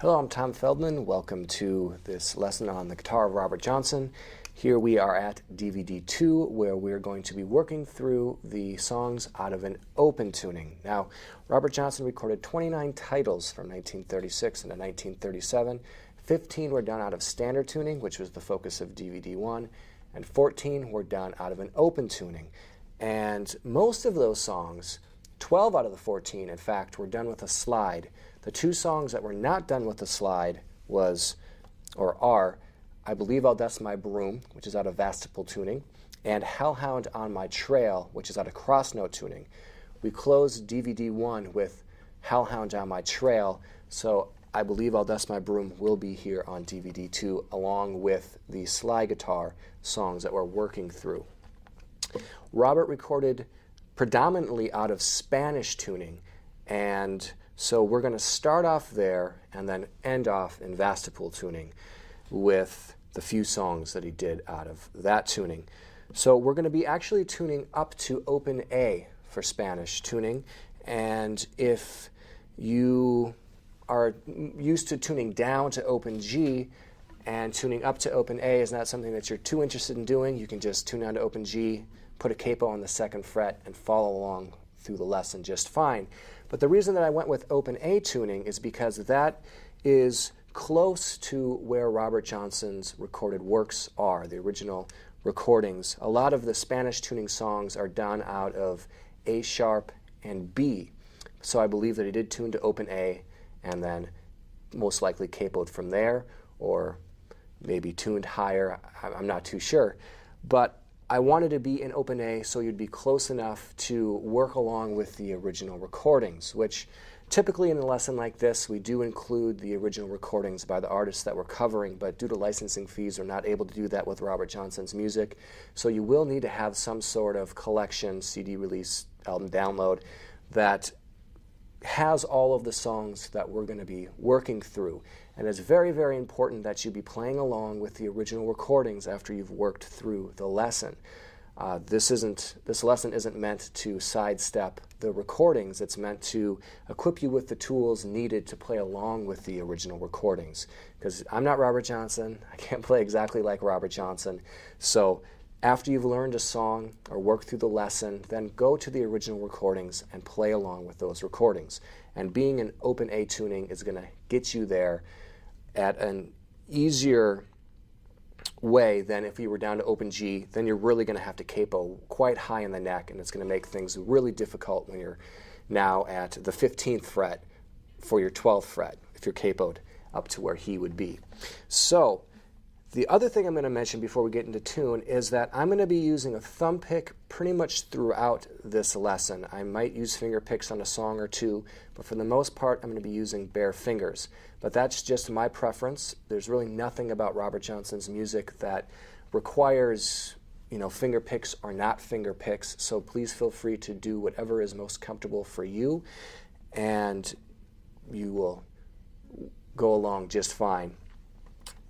Hello, I'm Tom Feldman. Welcome to this lesson on the guitar of Robert Johnson. Here we are at DVD 2, where we're going to be working through the songs out of an open tuning. Now, Robert Johnson recorded 29 titles from 1936 into 1937. 15 were done out of standard tuning, which was the focus of DVD 1, and 14 were done out of an open tuning. And most of those songs, 12 out of the 14, in fact, were done with a slide. The two songs that were not done with the slide are I Believe I'll Dust My Broom, which is out of vastipole tuning, and Hellhound on My Trail, which is out of cross note tuning. We closed DVD 1 with Hellhound on My Trail, so I Believe I'll Dust My Broom will be here on DVD 2 along with the slide guitar songs that we're working through. Robert recorded predominantly out of Spanish tuning, and so we're going to start off there and then end off in vastipole tuning with the few songs that he did out of that tuning. So we're going to be actually tuning up to open A for Spanish tuning, and if you are used to tuning down to open G and tuning up to open A is not something that you're too interested in doing, you can just tune down to open G, put a capo on the 2nd fret, and follow along through the lesson just fine. But the reason that I went with open A tuning is because that is close to where Robert Johnson's recorded works are, the original recordings. A lot of the Spanish tuning songs are done out of A sharp and B. So I believe that he did tune to open A and then most likely capoed from there, or maybe tuned higher. I'm not too sure. But I wanted to be in open A so you'd be close enough to work along with the original recordings, which typically in a lesson like this we do include the original recordings by the artists that we're covering, but due to licensing fees we're not able to do that with Robert Johnson's music. So you will need to have some sort of collection, CD release, album download that has all of the songs that we're going to be working through. And it's very, very important that you be playing along with the original recordings after you've worked through the lesson. This lesson isn't meant to sidestep the recordings. It's meant to equip you with the tools needed to play along with the original recordings. Because I'm not Robert Johnson. I can't play exactly like Robert Johnson. So after you've learned a song or worked through the lesson, then go to the original recordings and play along with those recordings. And being in open A tuning is going to get you there at an easier way than if you were down to open G. Then you're really going to have to capo quite high in the neck, and it's going to make things really difficult when you're now at the 15th fret for your 12th fret if you're capoed up to where he would be. So the other thing I'm going to mention before we get into tune is that I'm going to be using a thumb pick pretty much throughout this lesson. I might use finger picks on a song or two, but for the most part I'm going to be using bare fingers. But that's just my preference. There's really nothing about Robert Johnson's music that requires, finger picks or not finger picks, so please feel free to do whatever is most comfortable for you, and you will go along just fine.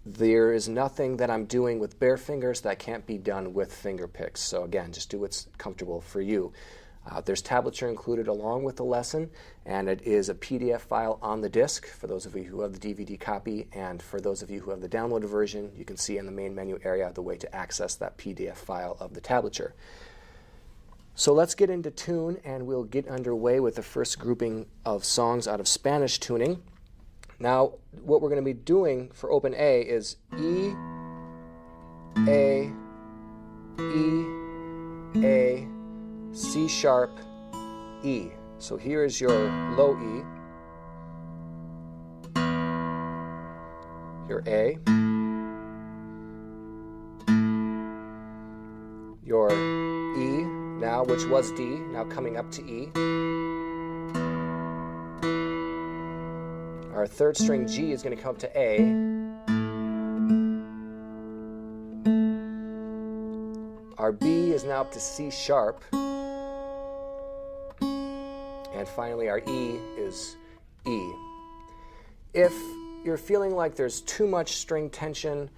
There is nothing that I'm doing with bare fingers that can't be done with finger picks. So again, just do what's comfortable for you. There's tablature included along with the lesson, and it is a PDF file on the disc for those of you who have the DVD copy, and for those of you who have the downloaded version, you can see in the main menu area the way to access that PDF file of the tablature. So let's get into tune, and we'll get underway with the first grouping of songs out of Spanish tuning. Now, what we're going to be doing for open A is E, A, C sharp, E. So here is your low E, your A, your E, now which was D, now coming up to E. Our 3rd string G is going to come up to A. Our B is now up to C sharp. And finally our E is E. If you're feeling like there's too much string tension,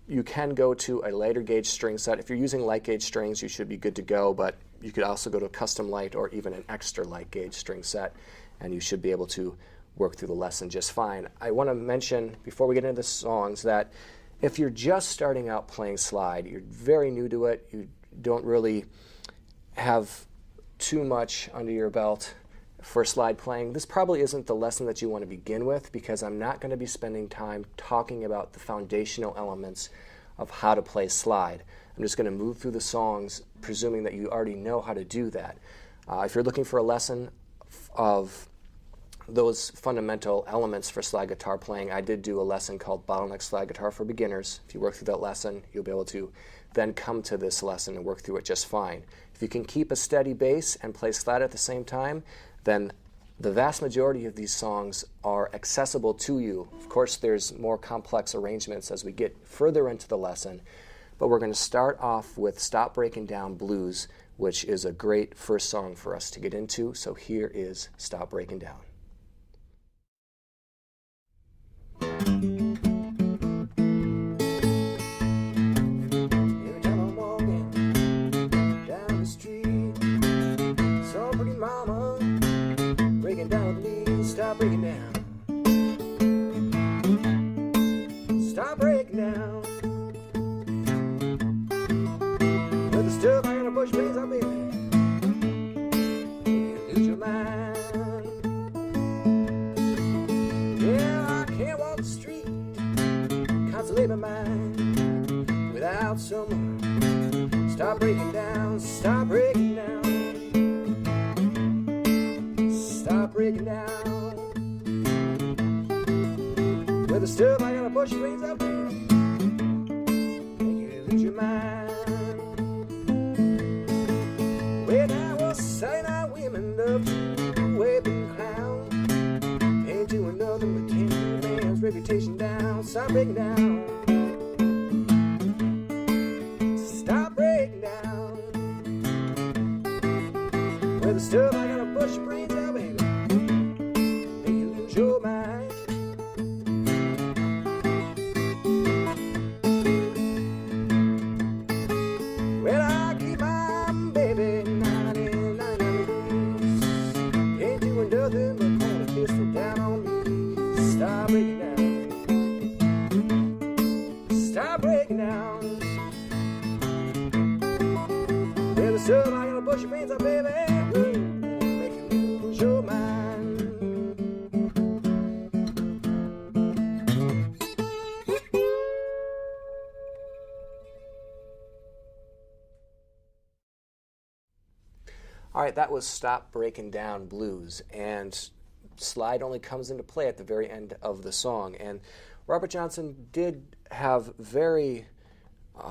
you can go to a lighter gauge string set. If you're using light gauge strings, you should be good to go, but you could also go to a custom light or even an extra light gauge string set, and you should be able to work through the lesson just fine. I want to mention, before we get into the songs, that if you're just starting out playing slide, you're very new to it, you don't really have too much under your belt for slide playing, this probably isn't the lesson that you want to begin with, because I'm not going to be spending time talking about the foundational elements of how to play slide. I'm just going to move through the songs, presuming that you already know how to do that. If you're looking for a lesson of those fundamental elements for slide guitar playing, I did do a lesson called Bottleneck Slide Guitar for Beginners. If you work through that lesson, you'll be able to then come to this lesson and work through it just fine. If you can keep a steady bass and play slide at the same time, then the vast majority of these songs are accessible to you. Of course, there's more complex arrangements as we get further into the lesson, but we're going to start off with Stop Breaking Down Blues, which is a great first song for us to get into. So here is Stop Breaking Down. Stop breaking down. Stop breaking down. With the stuff I gotta push brains out, baby. You lose your mind. Yeah, I can't walk the street, consolate my mind without someone. Stop breaking down. Stop breaking down. Stop breaking down. With the stuff I gotta push your brains out, baby. Make you lose your mind. Well, now was Saturday night women love to waving clown. Ain't doing nothing but tearing your man's reputation down. Stop breaking down. Stop breaking down. With the stuff I gotta push your brains out, baby. Make you lose your mind. So I gotta push your brains up, baby. Make you lose your mind. All right, that was Stop Breaking Down Blues, and slide only comes into play at the very end of the song. And Robert Johnson did have very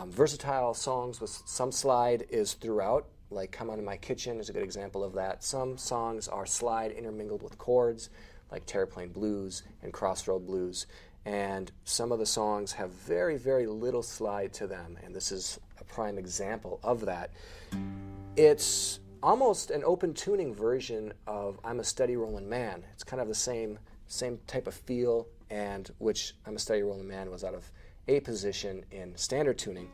versatile songs with some slide is throughout, like Come On In My Kitchen is a good example of that. Some songs are slide intermingled with chords, like Terraplane Blues and Crossroad Blues. And some of the songs have very, very little slide to them, and this is a prime example of that. It's almost an open tuning version of I'm a Steady Rollin' Man. It's kind of the same type of feel, and which I'm a Steady Rollin' Man was out of A position in standard tuning.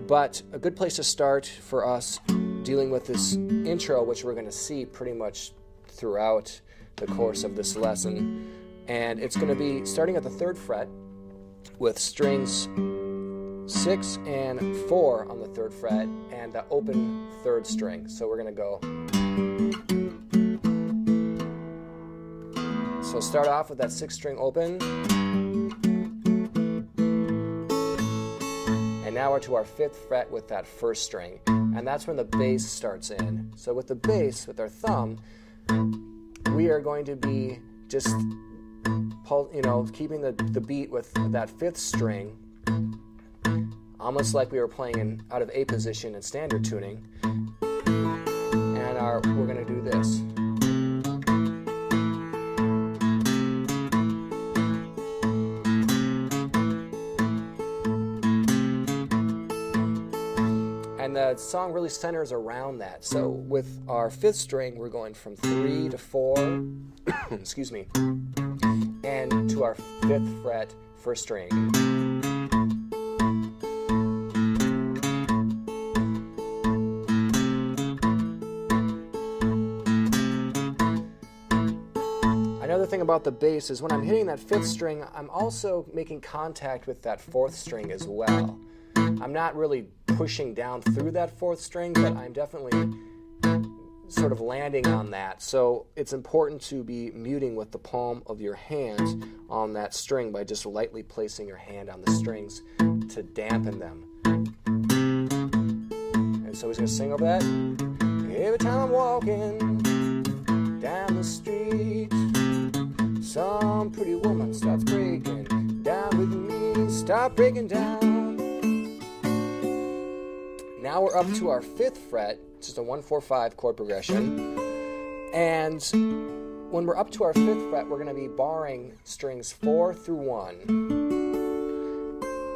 But a good place to start for us dealing with this intro, which we're going to see pretty much throughout the course of this lesson. And it's going to be starting at the 3rd fret with strings 6 and 4 on the 3rd fret and the open 3rd string. So we're going to go. So start off with that 6th string open. And now we're to our 5th fret with that 1st string. And that's when the bass starts in. So with the bass, with our thumb, we are going to be just keeping the beat with that 5th string, almost like we were playing out of A position in standard tuning. And we're going to do this. And the song really centers around that. So with our 5th string, we're going from 3 to 4, excuse me, and to our 5th fret 1st string. thing about the bass is when I'm hitting that 5th string, I'm also making contact with that 4th string as well. I'm not really pushing down through that 4th string, but I'm definitely sort of landing on that. So it's important to be muting with the palm of your hand on that string by just lightly placing your hand on the strings to dampen them. And so he's going to sing over that. Every time I'm walking down the street, some pretty woman starts breaking down with me. Stop breaking down. Now we're up to our 5th fret, just a 1-4-5 chord progression. And when we're up to our 5th fret, we're going to be barring strings 4 through 1.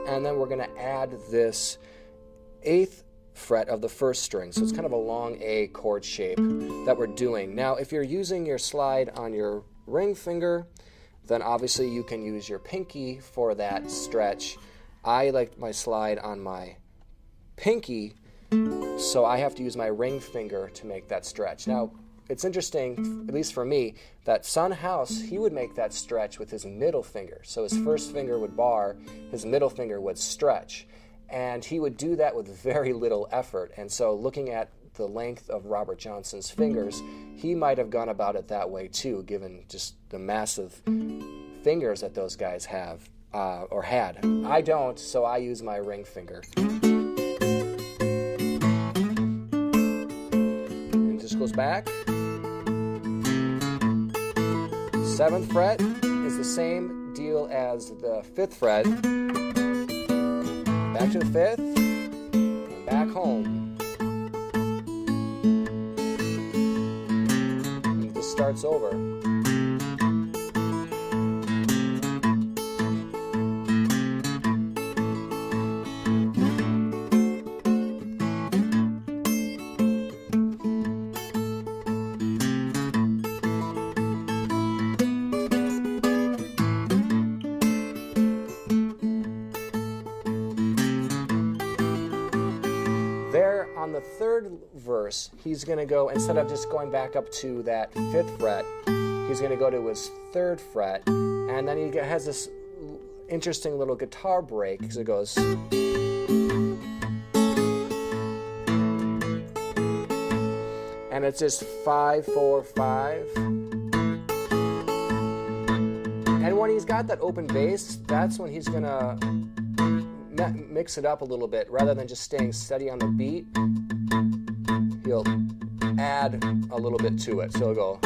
And then we're going to add this 8th fret of the 1st string. So it's kind of a long A chord shape that we're doing. Now, if you're using your slide on your ring finger, then obviously you can use your pinky for that stretch. I like my slide on my pinky, so I have to use my ring finger to make that stretch. Now, it's interesting, at least for me, that Son House, he would make that stretch with his middle finger. So his first finger would bar, his middle finger would stretch. And he would do that with very little effort. And so looking at the length of Robert Johnson's fingers, he might have gone about it that way too, given just the massive fingers that those guys have, or had. I don't, so I use my ring finger. And just goes back. 7th fret is the same deal as the 5th fret. Back to the 5th, and back home. And this starts over. There, on the 3rd verse, he's going to go, instead of just going back up to that 5th fret, he's going to go to his 3rd fret, and then he has this interesting little guitar break, because it goes... And it's just 5-4-5. And when he's got that open bass, that's when he's going to mix it up a little bit. Rather than just staying steady on the beat, he'll add a little bit to it. So he'll go.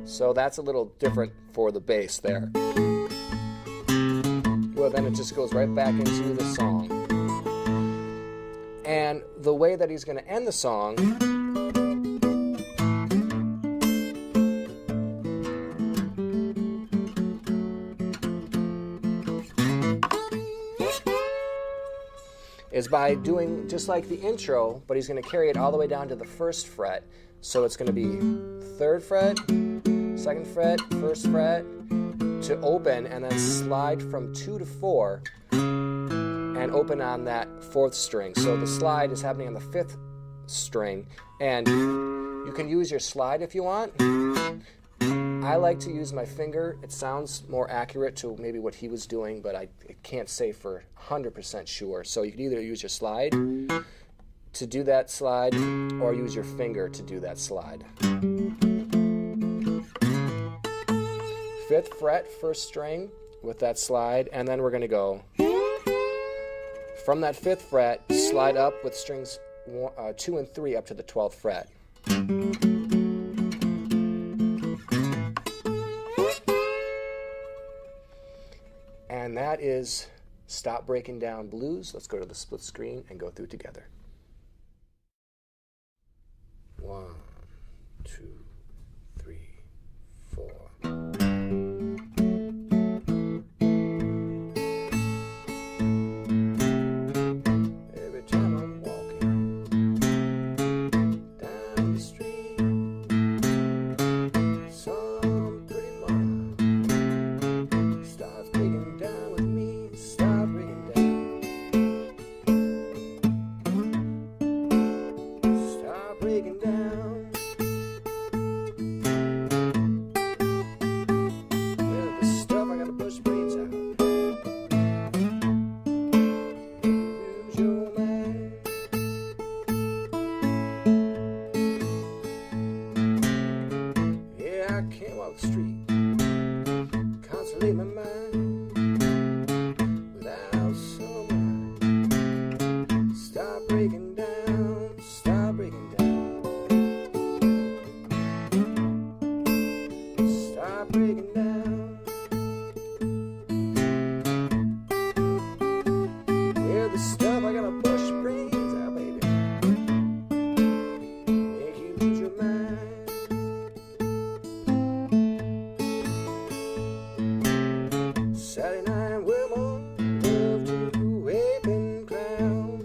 So that's a little different for the bass there. Well, then it just goes right back into the song. And the way that he's going to end the song is by doing just like the intro, but he's going to carry it all the way down to the 1st fret. So it's going to be 3rd fret, 2nd fret, 1st fret to open, and then slide from 2 to 4 and open on that 4th string. So the slide is happening on the 5th string, and you can use your slide if you want. I like to use my finger. It sounds more accurate to maybe what he was doing, but I can't say for 100% sure. So you can either use your slide to do that slide, or use your finger to do that slide. 5th fret, 1st string with that slide, and then we're going to go from that 5th fret, slide up with strings 2 and 3 up to the 12th fret. And that is Stop Breaking Down Blues. Let's go to the split screen and go through together. 1, 2, 3, 4. Every time I'm walking down the street, some pretty mama starts breaking down with me. Stop breaking down. out the street, consolate my mind without someone. Stop breaking down, stop breaking down, stop breaking down. Yeah, the stuff I gotta push your brains out, baby, make you lose your mind. Saturday night women love to whip and clown,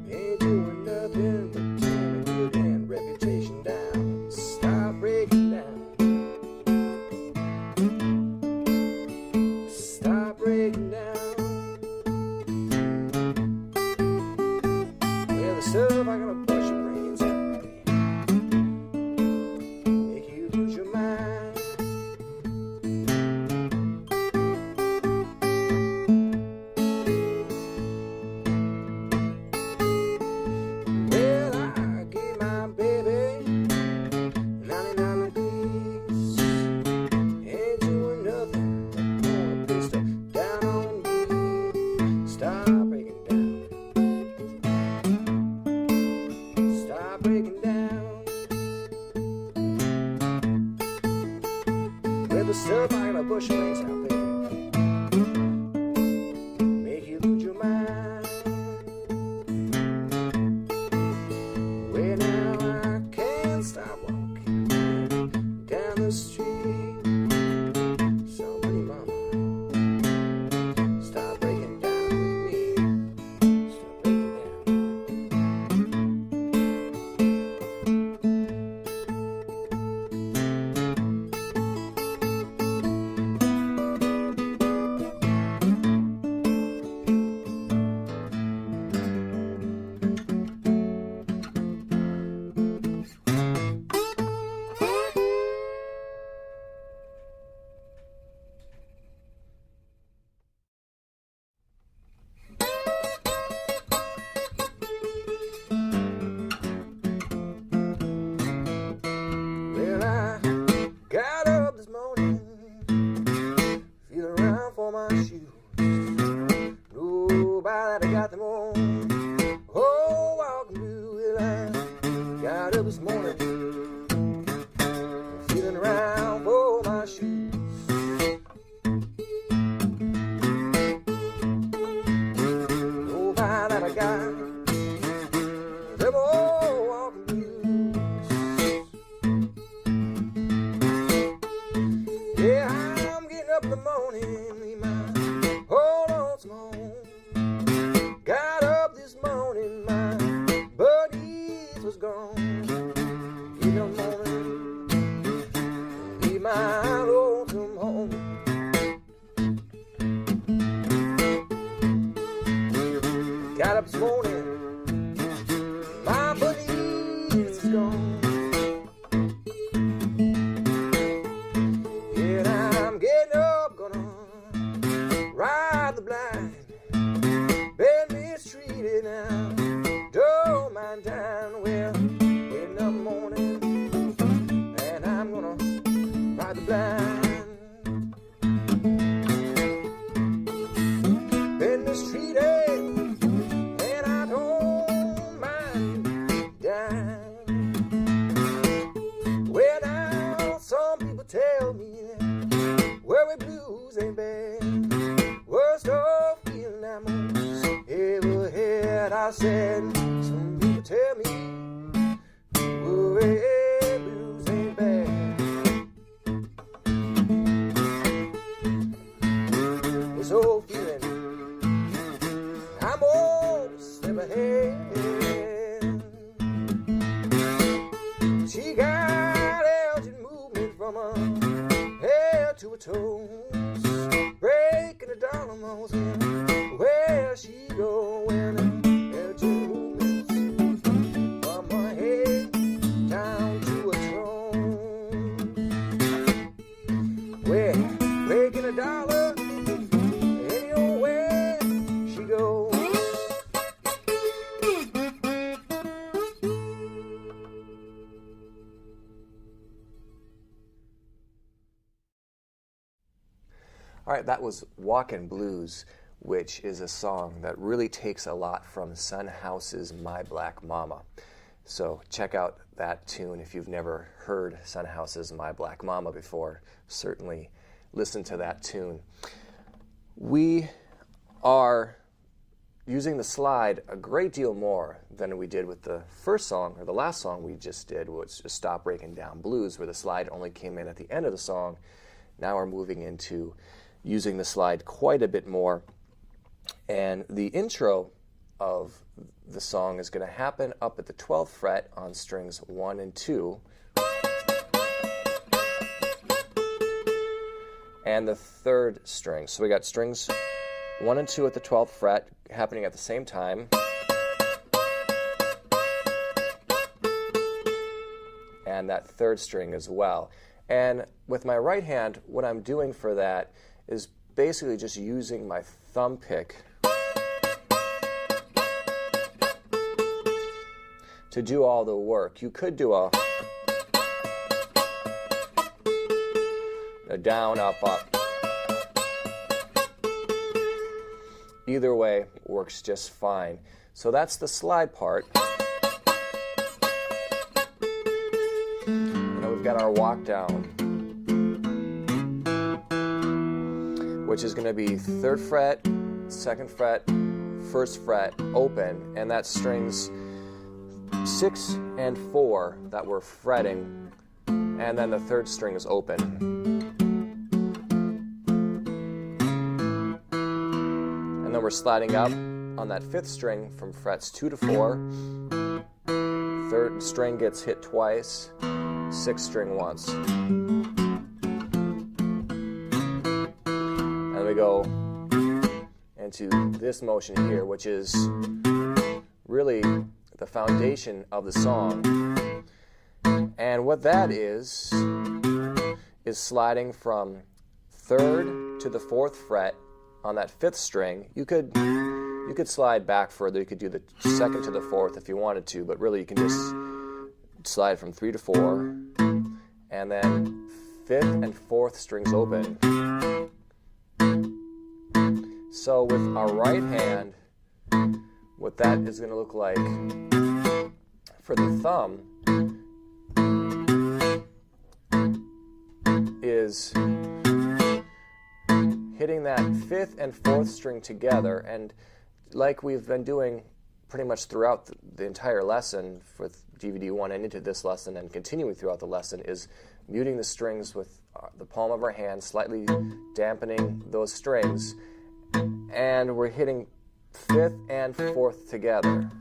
ain't doing nothing but tearing a good and reputation down. Stop breaking down, stop breaking down. Yeah, the stuff I gotta push your brains out, make you lose your mind. Well, I gave my baby 99 degrees, ain't doing nothing but gonna paste her down on me. Stop breaking down, stop breaking down. With the stuff I gotta push your brains out, baby, make you lose your mind. Well, now I can't stop walking down the street. Somebody, mama, stop breaking down with me. Stop breaking Well, I got up this morning, feeling around for my shoes. Nobody got them on. Oh, walking blue. Well, I got up this morning, feeling around for my shoes. Nobody got them all walking blues. Yeah, I'm getting up in the morning, leave my whole lonesome home. Got up this morning, my buddies was gone. Get up in the morning, leave my lonesome home. Got up this morning, my buddies is gone. And I'm getting up, gonna ride the blind, been mistreated now, don't mind time. Well, in the morning, and I'm gonna ride the blind, been mistreated, and I don't mind dying. Well, now some people tell me that worry blues ain't bad, worst of feeling I'm ever had. I said, some people tell me worry blues ain't bad. This old feeling, I'm old, step ahead. She got Elgin movement from her head to her toes, breaking the dollar most where she go. When Elgin movements from her head down to her toes, well, breaking a dollar anywhere she goes. All right, that was Walkin' Blues, which is a song that really takes a lot from Son House's My Black Mama. So check out that tune if you've never heard Son House's My Black Mama before. Certainly listen to that tune. We are using the slide a great deal more than we did with the first song, or the last song we just did, which was Stop Breaking Down Blues, where the slide only came in at the end of the song. Now we're moving into using the slide quite a bit more. And the intro of the song is going to happen up at the 12th fret on strings 1 and 2. And the 3rd string. So we got strings 1 and 2 at the 12th fret happening at the same time. And that 3rd string as well. And with my right hand, what I'm doing for that is basically just using my thumb pick to do all the work. You could do a down, up, up. Either way works just fine. So that's the slide part. Now we've got our walk down, which is going to be 3rd fret, 2nd fret, 1st fret, open, and that's strings 6 and 4 that we're fretting, and then the 3rd string is open. And then we're sliding up on that 5th string from frets 2 to 4. 3rd string gets hit twice, 6th string once. And we go into this motion here, which is really the foundation of the song. And what that is sliding from 3rd to the 4th fret on that 5th string. You could slide back further. You could do the 2nd to the 4th if you wanted to, but really you can just slide from 3 to 4, and then 5th and 4th strings open. So with our right hand, what that is going to look like for the thumb is hitting that 5th and 4th string together, and like we've been doing pretty much throughout the entire lesson with DVD 1 and into this lesson and continuing throughout the lesson, is muting the strings with the palm of our hand, slightly dampening those strings, and we're hitting 5th and 4th together.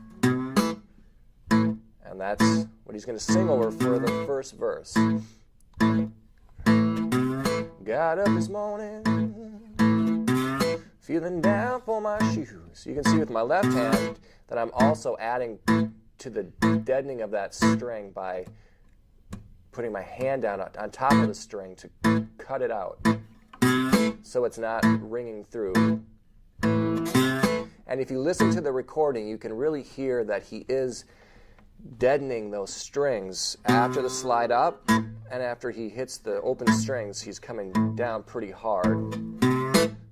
And that's what he's going to sing over for the first verse. Got up this morning, feeling down for my shoes. You can see with my left hand that I'm also adding to the deadening of that string by putting my hand down on top of the string to cut it out so it's not ringing through. And if you listen to the recording, you can really hear that he is deadening those strings after the slide up, and after he hits the open strings, he's coming down pretty hard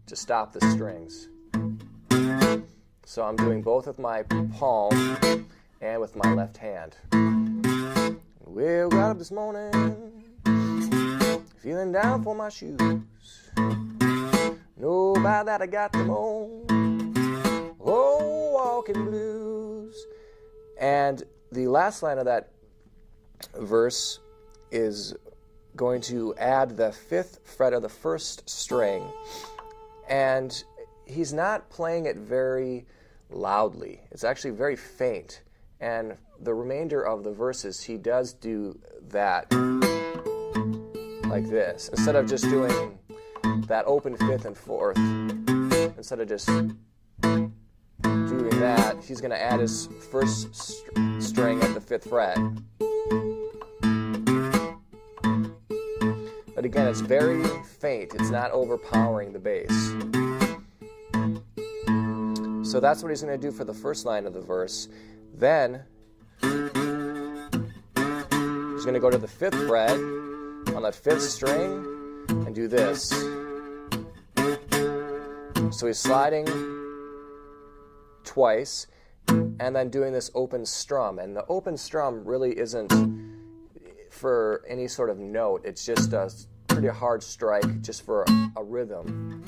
to stop the strings. So I'm doing both with my palm and with my left hand. Well, got up this morning, feeling down for my shoes. Know by that I got them on. Oh, walking blues. And the last line of that verse is going to add the 5th fret of the 1st string. And he's not playing it very loudly. It's actually very faint. And the remainder of the verses, he does do that like this. Instead of just doing that open 5th and 4th, instead of just doing that, he's going to add his 1st string at the 5th fret. But again, it's very faint. It's not overpowering the bass. So that's what he's going to do for the first line of the verse. Then he's going to go to the 5th fret on that 5th string and do this. So he's sliding twice and then doing this open strum. And the open strum really isn't for any sort of note. It's just a pretty hard strike just for a rhythm.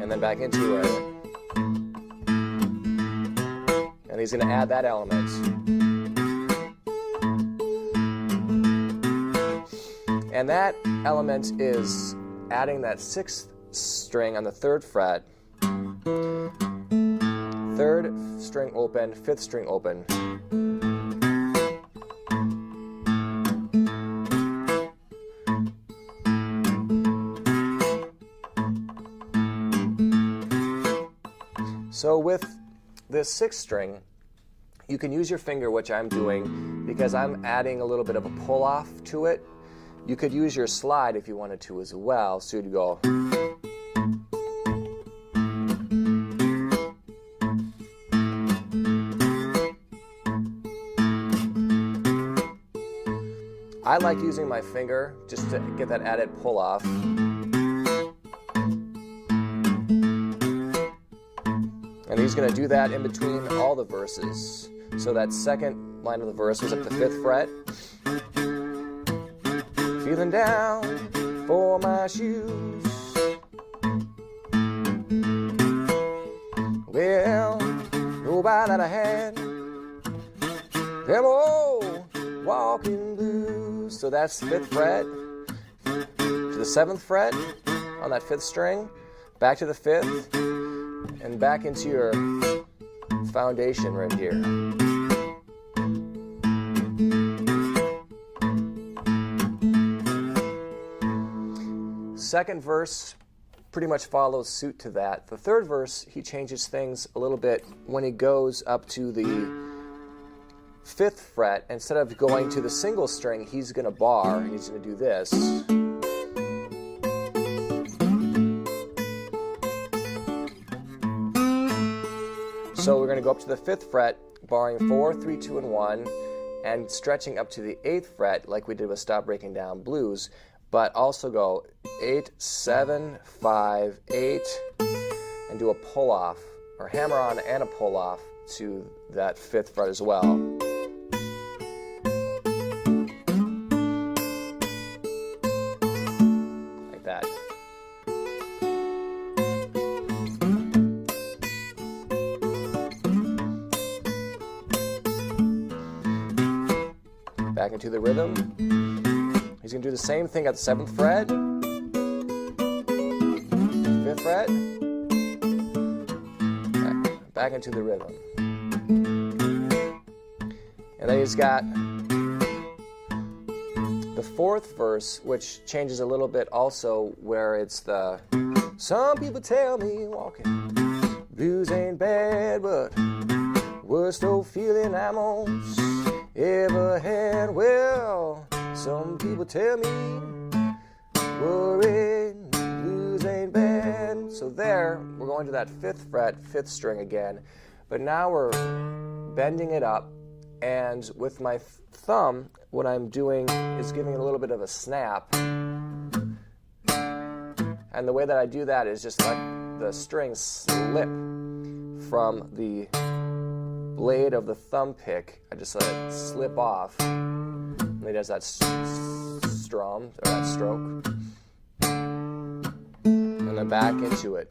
And then back into it. And he's going to add that element. And that element is adding that 6th string on the 3rd fret, 3rd string open, 5th string open. So with this 6th string, you can use your finger, which I'm doing, because I'm adding a little bit of a pull-off to it. You could use your slide if you wanted to as well, so you'd go. I like using my finger just to get that added pull-off. And he's going to do that in between all the verses. So that 2nd line of the verse was at the 5th fret. Feeling down for my shoes. Well, nobody that I had. Them old walking blues. So that's 5th fret to the 7th fret on that 5th string. Back to the 5th. And back into your foundation right here. Second verse pretty much follows suit to that. The 3rd verse, he changes things a little bit when he goes up to the 5th fret. Instead of going to the single string, he's going to bar, and he's going to do this. So we're going to go up to the 5th fret, barring 4, 3, 2, and 1, and stretching up to the 8th fret like we did with Stop Breaking Down Blues, but also go 8, 7, 5, 8, and do a pull-off, or hammer on and a pull-off to that 5th fret as well. Like that. Back into the rhythm. He's going to do the same thing at the 7th fret, 5th fret, back into the rhythm. And then he's got the 4th verse, which changes a little bit also, where it's the, some people tell me walking blues ain't bad, but worst old feeling I'm most ever had. Well, some people tell me worried blues ain't bad. So there, we're going to that 5th fret, 5th string again. But now we're bending it up, and with my thumb, what I'm doing is giving it a little bit of a snap. And the way that I do that is just let the string slip from the blade of the thumb pick. I just let it slip off. And he does that strum, or that stroke. And then back into it.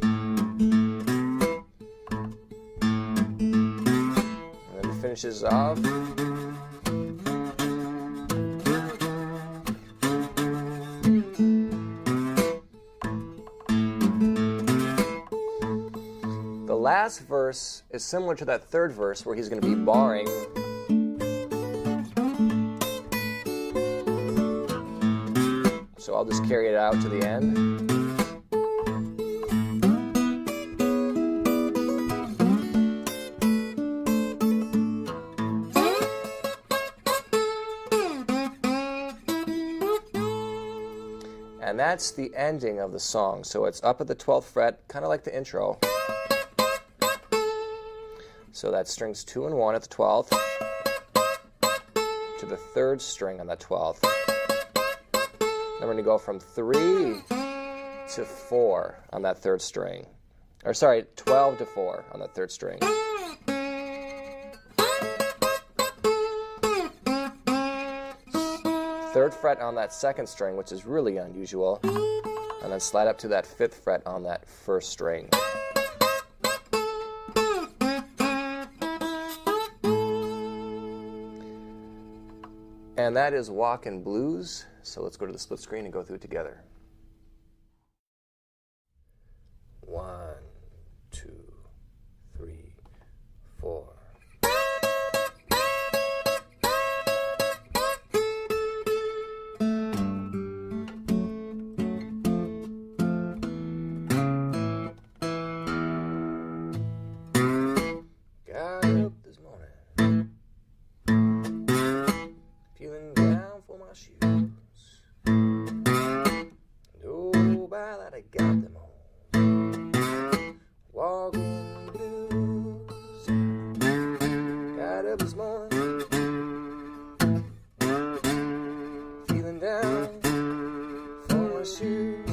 And then he finishes off. The last verse is similar to that 3rd verse where he's going to be barring. So I'll just carry it out to the end. And that's the ending of the song. So it's up at the 12th fret, kind of like the intro. So that strings 2 and 1 at the 12th to the 3rd string on that 12th. Then we're going to go from 3 to 4 on that 3rd string. Or sorry, 12 to 4 on that 3rd string. 3rd fret on that 2nd string, which is really unusual. And then slide up to that 5th fret on that 1st string. And that is Walkin' Blues. So let's go to the split screen and go through it together. 1, 2, 3, 4. Got up this morning, feeling down for my shoes. Nobody that I got them on. Walking blues. Got up this morning, feeling down for my shoes.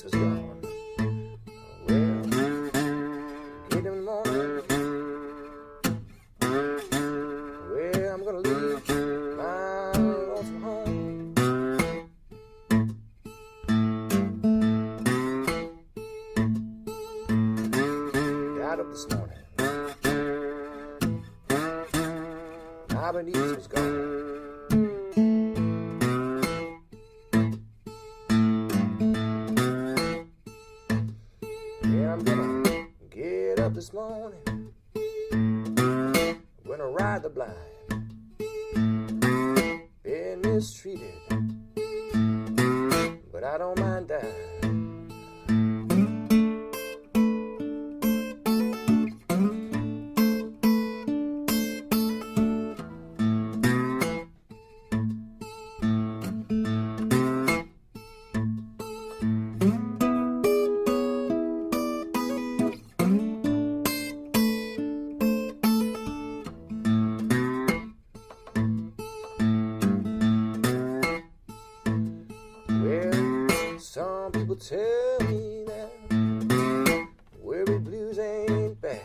Was gone. Well, get in the morning. Well, I'm gonna leave my lonesome home. Got up this morning. My Benice was gone. I'm gonna get up this morning, I'm gonna ride the blind, been mistreated, but I don't mind dying. Some people tell me that worry blues ain't bad.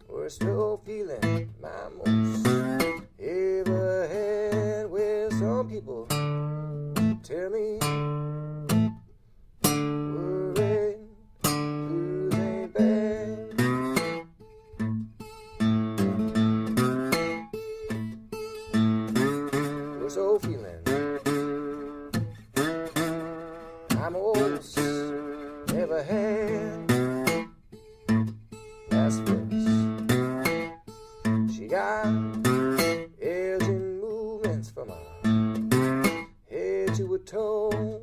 We're still feeling my most ever had. Well, some people tell me worry blues ain't bad. We're so feeling I'm almost never had. Last verse, she got airs and movements from her head to her toes,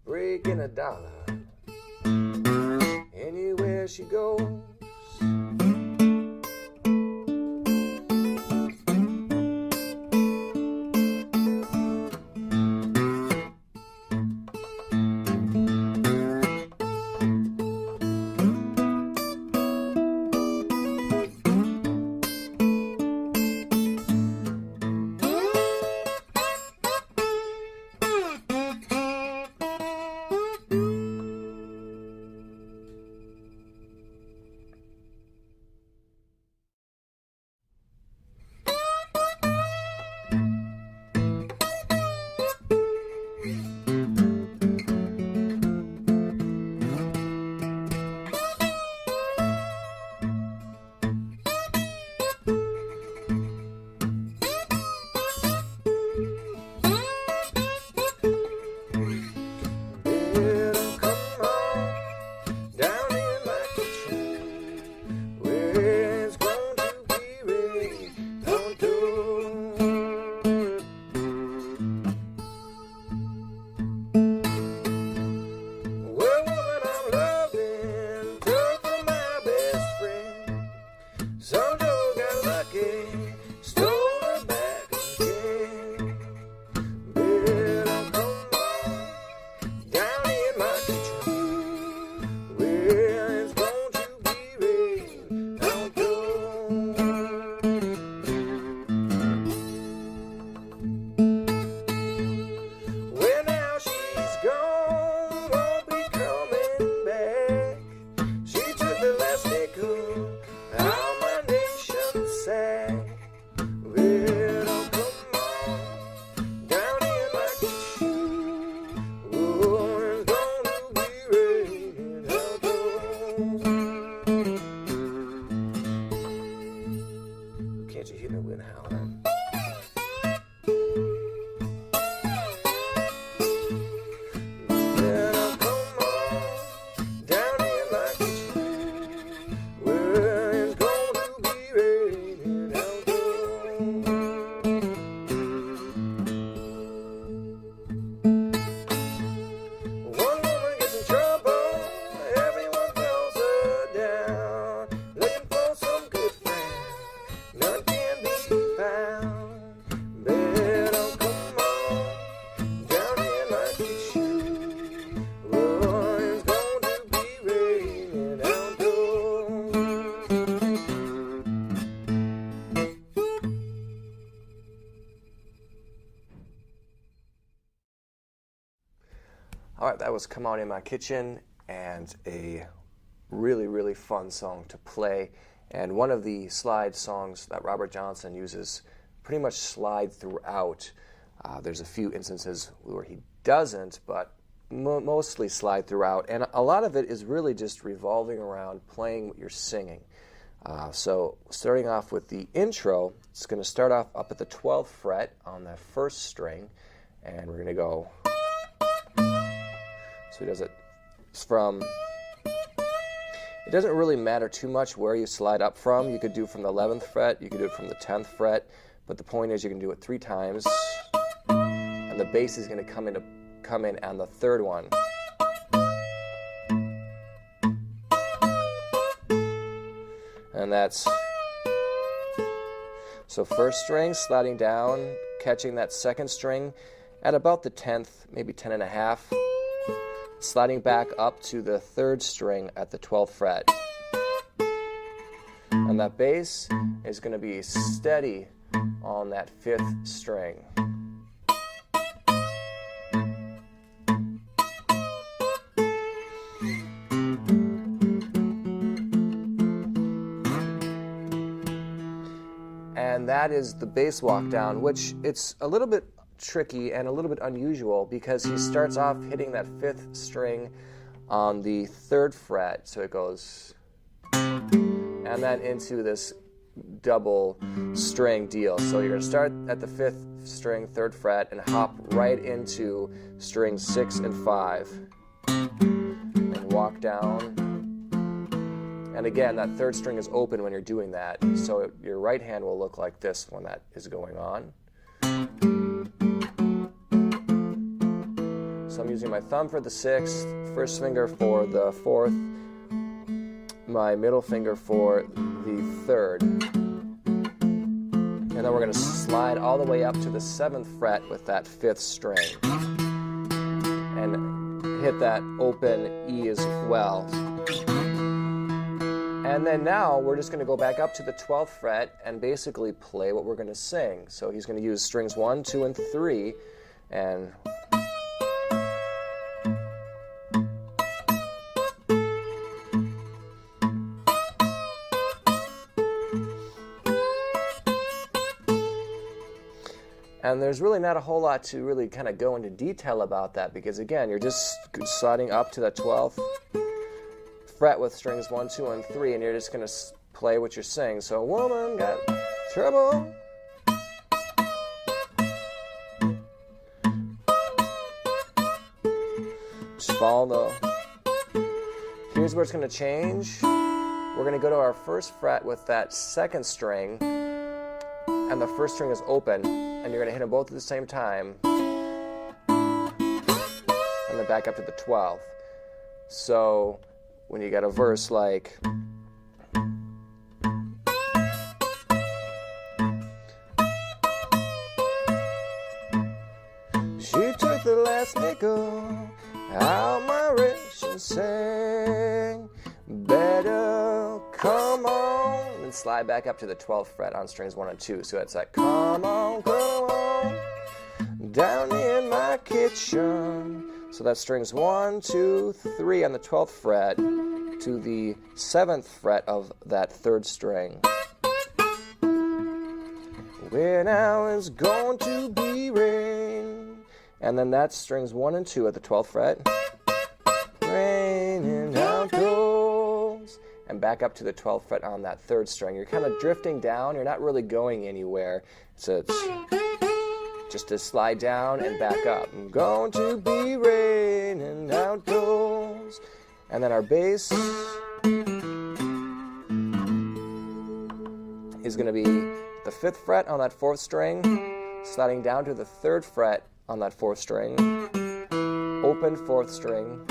breaking $1 anywhere she goes. All right, that was Come On In My Kitchen, and a really, really fun song to play. And one of the slide songs that Robert Johnson uses pretty much slide throughout. There's a few instances where he doesn't, but mostly slide throughout. And a lot of it is really just revolving around playing what you're singing. So starting off with the intro, it's going to start off up at the 12th fret on the first string, and we're going to go. So he does it from, it doesn't really matter too much where you slide up from. You could do from the 11th fret, you could do it from the 10th fret, but the point is you can do it 3 times, and the bass is going to come in on the third one. And that's, so first string, sliding down, catching that second string at about the 10th, maybe 10 and a half, sliding back up to the third string at the 12th fret. And that bass is going to be steady on that 5th string. And that is the bass walk down, which it's a little bit tricky and a little bit unusual because he starts off hitting that 5th string on the 3rd fret, so it goes, and then into this double string deal. So you're going to start at the 5th string, 3rd fret, and hop right into strings 6 and 5, and walk down. And again, that 3rd string is open when you're doing that, so your right hand will look like this when that is going on. So I'm using my thumb for the 6th, first finger for the 4th, my middle finger for the 3rd. And then we're going to slide all the way up to the 7th fret with that 5th string. And hit that open E as well. And then now we're just going to go back up to the 12th fret and basically play what we're going to sing. So he's going to use strings 1, 2, and 3, and there's really not a whole lot to really kind of go into detail about that because, again, you're just sliding up to the 12th fret with strings 1, 2, and 3, and you're just going to play what you're saying. So, woman got trouble. Just follow the. Here's where it's going to change. We're going to go to our 1st fret with that 2nd string, and the 1st string is open, and you're going to hit them both at the same time, and then back up to the 12th. So when you got a verse like, she took the last nickel out my ration, sang, better come on, and slide back up to the 12th fret on strings 1 and 2. So it's like, come on, down in my kitchen. So that's strings 1, 2, 3 on the 12th fret to the 7th fret of that 3rd string. When now is going to be rain. And then that's strings 1 and 2 at the 12th fret. Raining outdoors. And back up to the 12th fret on that 3rd string. You're kind of drifting down. You're not really going anywhere. So it's just to slide down and back up. I'm going to be raining outdoors. And then our bass is going to be the 5th fret on that 4th string, sliding down to the 3rd fret on that 4th string, open 4th string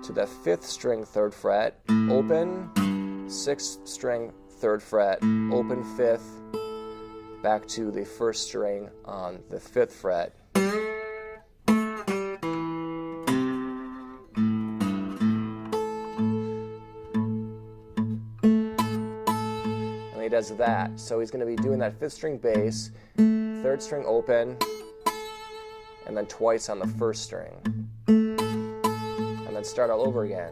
to the 5th string 3rd fret, open 6th string 3rd fret, open 5th, back to the 1st string on the 5th fret. And he does that. So he's going to be doing that 5th string bass, 3rd string open, and then twice on the 1st string. let's start all over again.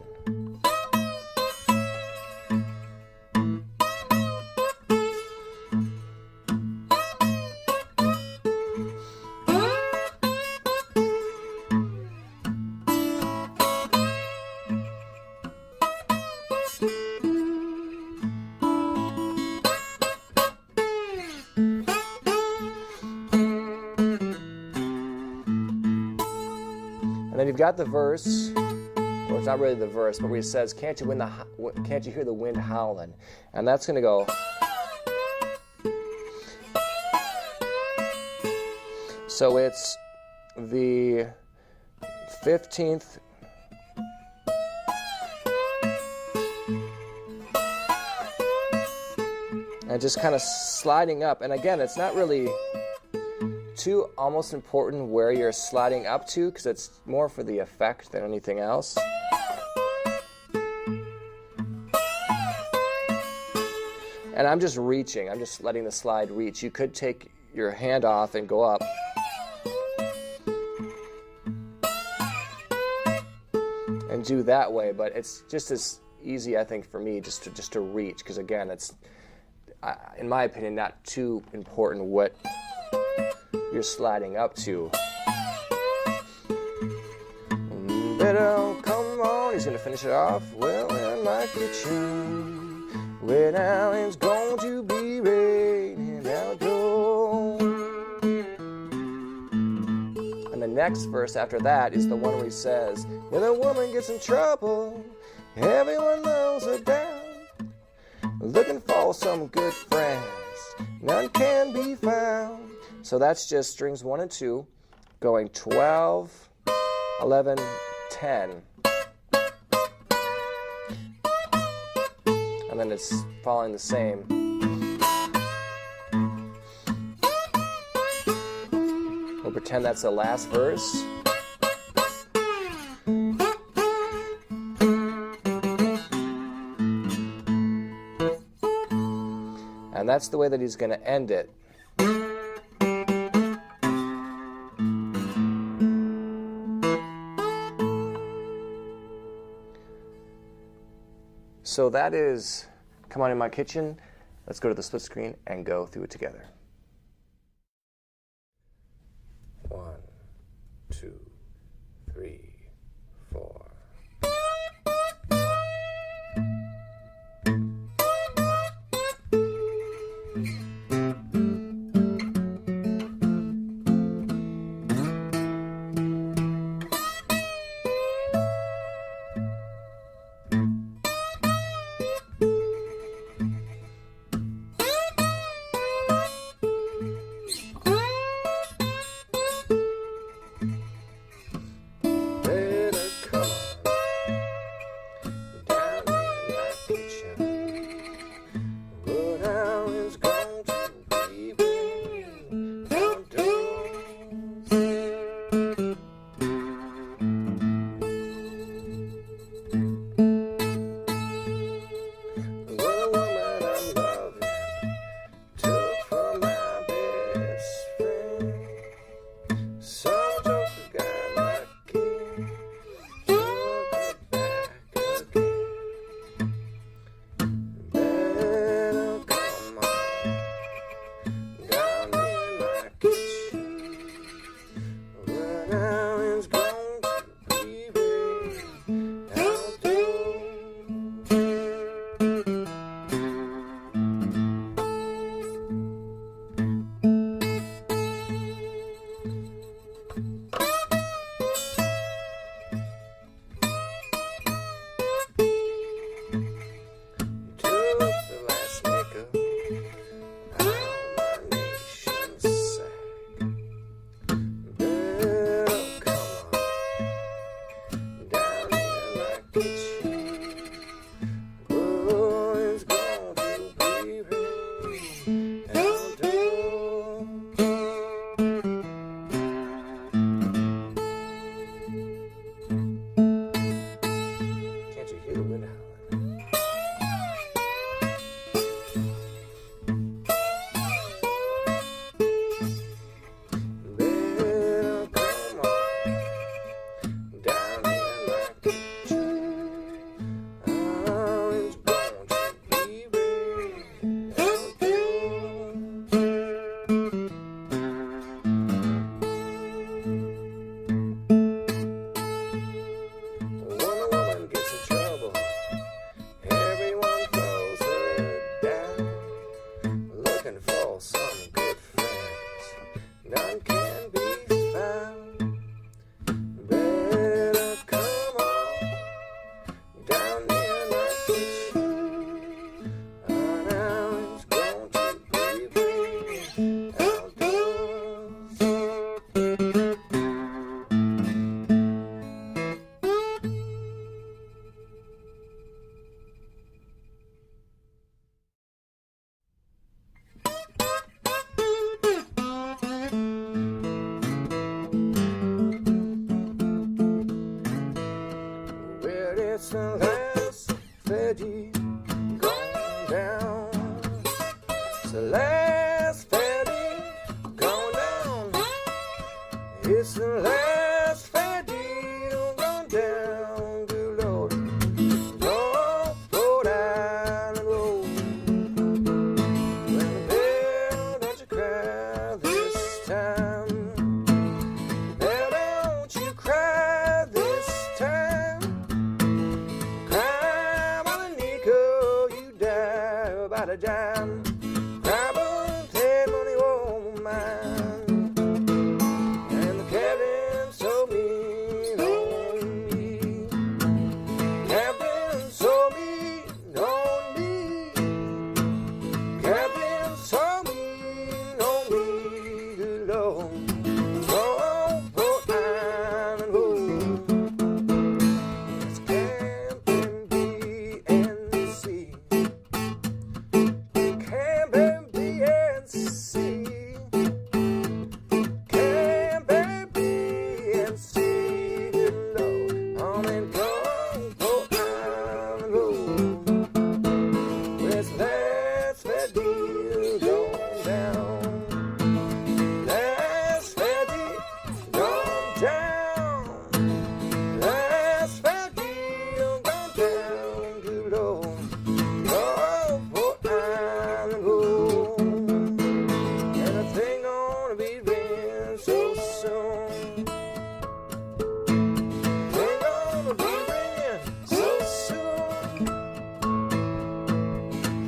And then you've got the verse, well, it's not really the verse, but where he says, can't you hear the wind howling? And that's going to go. So it's the 15th and just kind of sliding up. And again, it's not really too almost important where you're sliding up to, because it's more for the effect than anything else. And I'm just reaching, I'm just letting the slide reach. You could take your hand off and go up. And do that way, but it's just as easy, I think, for me just to reach, because again, it's, in my opinion, not too important what you're sliding up to. Better come on, he's gonna finish it off. Well, in my kitchen, where now it's going to be raining outdoors. And the next verse after that is the one where he says, when a woman gets in trouble, everyone knows her down. Looking for some good friends, none can be found. So that's just strings 1 and 2 going 12, 11, 10. And then it's following the same. We'll pretend that's the last verse. And that's the way that he's going to end it. So that is Come On In My Kitchen. Let's go to the split screen and go through it together. 1, 2, 3, 4. the last fare D going down. It's the last fare D going down. It's the last fare D going down. Good Lord, go down the road. When the bell, don't you cry this time. Bell, don't you cry this time. Cry, Mother Nico, you die about a dime. Cry, but that money won't mind. And the cabin so mean on me. Cabin so mean on me. Cabin so mean on me. Good Lord, oh, Port Island Road. It's camping B and C. Camping B and C. Camping B and C. Good Lord, on and come Port Island Road. Where's that's fair deal going down. That's fair deal going down. That's fair deal going down. Good Lord, oh, Port Island Road. And the thing gonna be ringing so soon. Thing gonna be ringing so soon.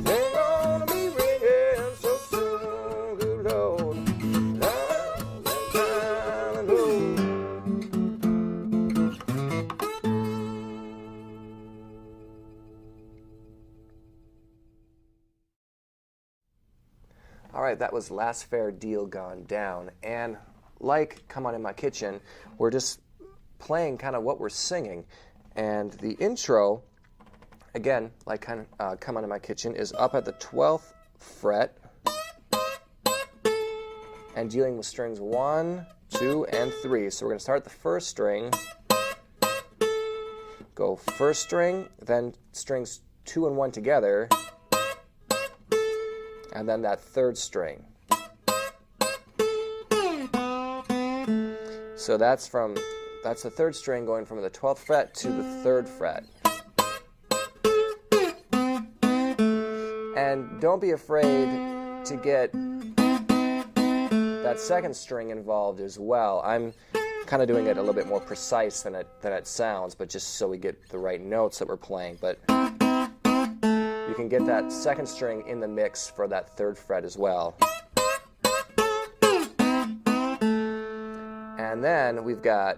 Thing gonna be ringing so soon. Good Lord, Port Island Road. All right, that was Last Fair Deal Gone Down. And like Come On In My Kitchen, we're just playing kind of what we're singing. And the intro, again, like Come On In My Kitchen, is up at the 12th fret and dealing with strings 1, 2, and 3. So we're going to start the first string, go first string, then strings 2 and 1 together, and then that third string. So that's the third string going from the 12th fret to the 3rd fret. And don't be afraid to get that second string involved as well. I'm kind of doing it a little bit more precise than it sounds, but just so we get the right notes that we're playing. But you can get that second string in the mix for that 3rd fret as well. And then we've got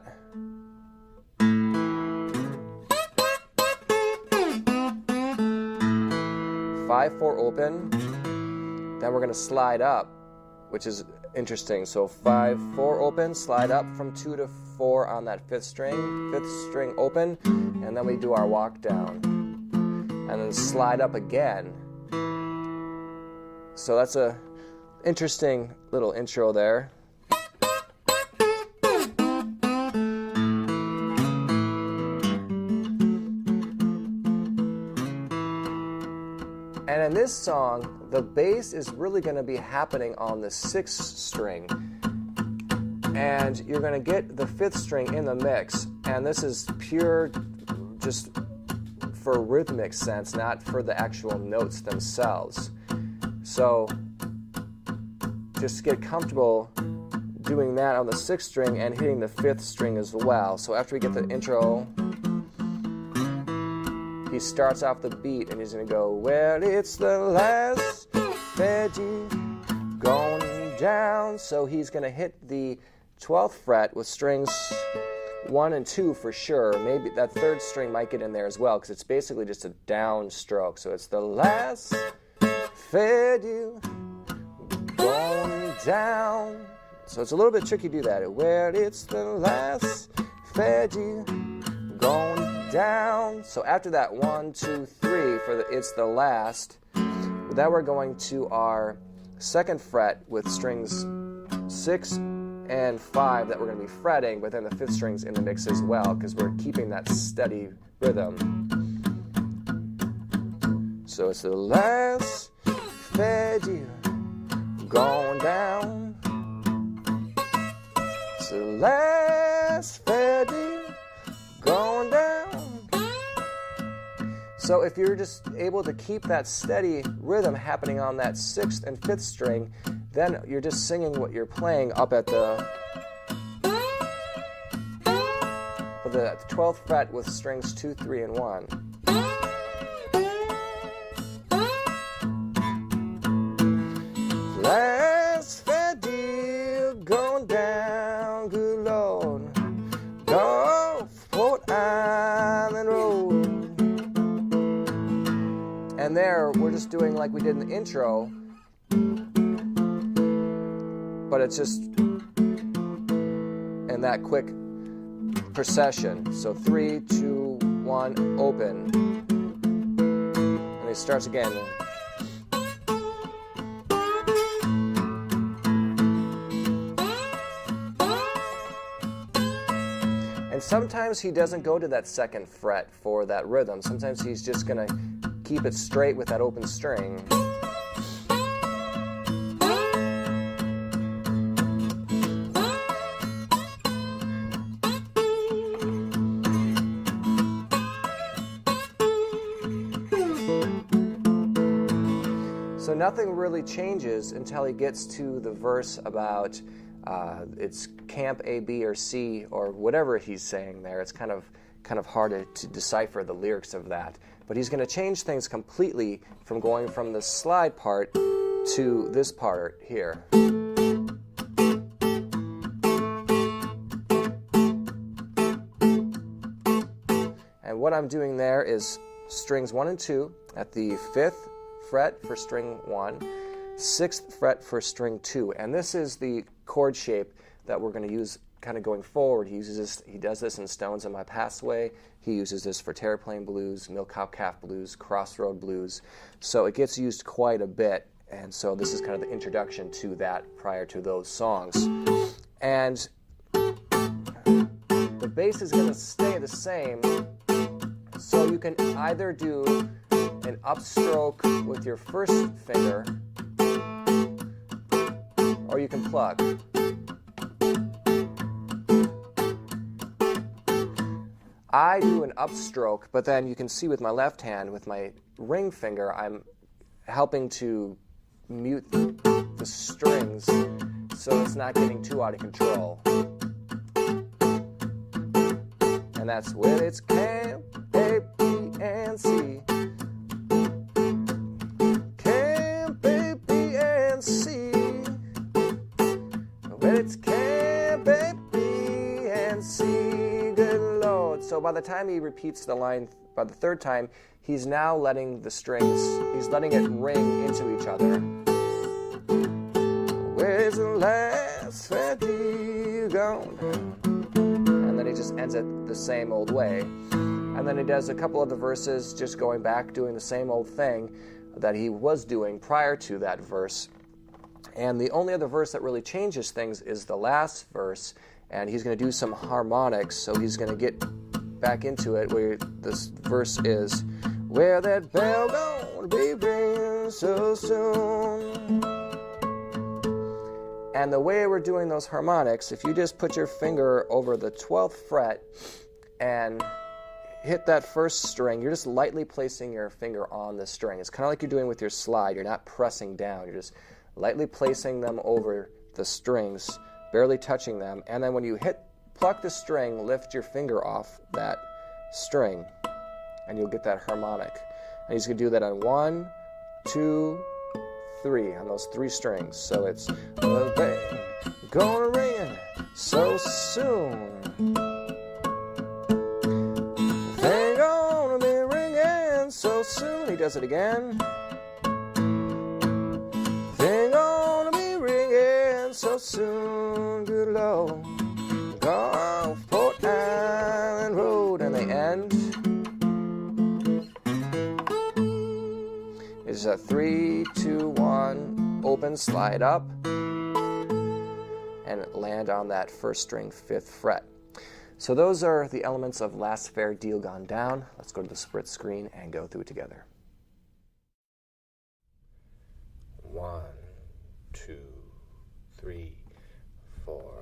five, 4 open. Then we're going to slide up, which is interesting. So 5, 4 open, slide up from 2 to 4 on that 5th string, 5th string open, and then we do our walk down. And then slide up again. So that's a interesting little intro there. And in this song, the bass is really going to be happening on the 6th string. And you're going to get the 5th string in the mix. And this is pure just for rhythmic sense, not for the actual notes themselves. So just get comfortable doing that on the 6th string and hitting the 5th string as well. So after we get the intro, he starts off the beat and he's going to go, well, it's the last veggie going down. So he's going to hit the 12th fret with strings 1 and 2 for sure. Maybe that 3rd string might get in there as well because it's basically just a down stroke. So it's the last veggie going down. So it's a little bit tricky to do that. Well, it's the last veggie going down. So after that 1, 2, 3 for the it's the last, then we're going to our 2nd fret with strings 6 and 5 that we're going to be fretting, but then the 5th string's in the mix as well because we're keeping that steady rhythm. So it's the last Freddy going down. It's the last Freddy going down. So if you're just able to keep that steady rhythm happening on that 6th and 5th string, then you're just singing what you're playing up at the 12th fret with strings 2, 3, and 1. Last Freddy going down, good Lord, off Port Island Road. And there, we're just doing like we did in the intro, but it's just in that quick procession. So 3, 2, 1, open. And it starts again. And sometimes he doesn't go to that 2nd fret for that rhythm. Sometimes he's just going to keep it straight with that open string. So nothing really changes until he gets to the verse about it's camp A, B, or C, or whatever he's saying there. It's kind of hard to decipher the lyrics of that. But he's going to change things completely from going from the slide part to this part here. And what I'm doing there is strings 1 and 2 at the 5th fret for string 1, 6th fret for string 2. And this is the chord shape that we're going to use kind of going forward. He does this in Stones in My Pathway. He uses this for Terraplane Blues, Milk Cow Calf Blues, Crossroad Blues. So it gets used quite a bit. And so this is kind of the introduction to that prior to those songs. And the bass is going to stay the same. So you can either do an upstroke with your first finger, or you can pluck. I do an upstroke, but then you can see with my left hand, with my ring finger, I'm helping to mute the strings so it's not getting too out of control. And that's when it's camp A, B, and C. Camp A, B, and C. When it's camp A, B, and C. Good Lord. So by the time he repeats the line, by the 3rd time, he's now letting the strings, he's letting it ring into each other. Where's the last Freddy gone? And then he just ends it the same old way. And then he does a couple of the verses just going back, doing the same old thing that he was doing prior to that verse. And the only other verse that really changes things is the last verse, and he's going to do some harmonics, so he's going to get back into it where this verse is, where that bell gonna be ringing so soon. And the way we're doing those harmonics, if you just put your finger over the 12th fret and hit that first string, you're just lightly placing your finger on the string. It's kind of like you're doing with your slide. You're not pressing down. You're just lightly placing them over the strings, barely touching them. And then when you pluck the string, lift your finger off that string, and you'll get that harmonic. And he's going to do that on 1, 2, 3, on those 3 strings. So it's, well, bang, gonna ring so soon. They gonna be ringing so soon. He does it again. They gonna be ringing so soon. Good Lord. Off Port Island Road. And they end. It's a 3, 2, 1, open, slide up, and land on that first string 5th fret. So those are the elements of Last Fair Deal Gone Down. Let's go to the split screen and go through it together. 1, 2, 3, 4.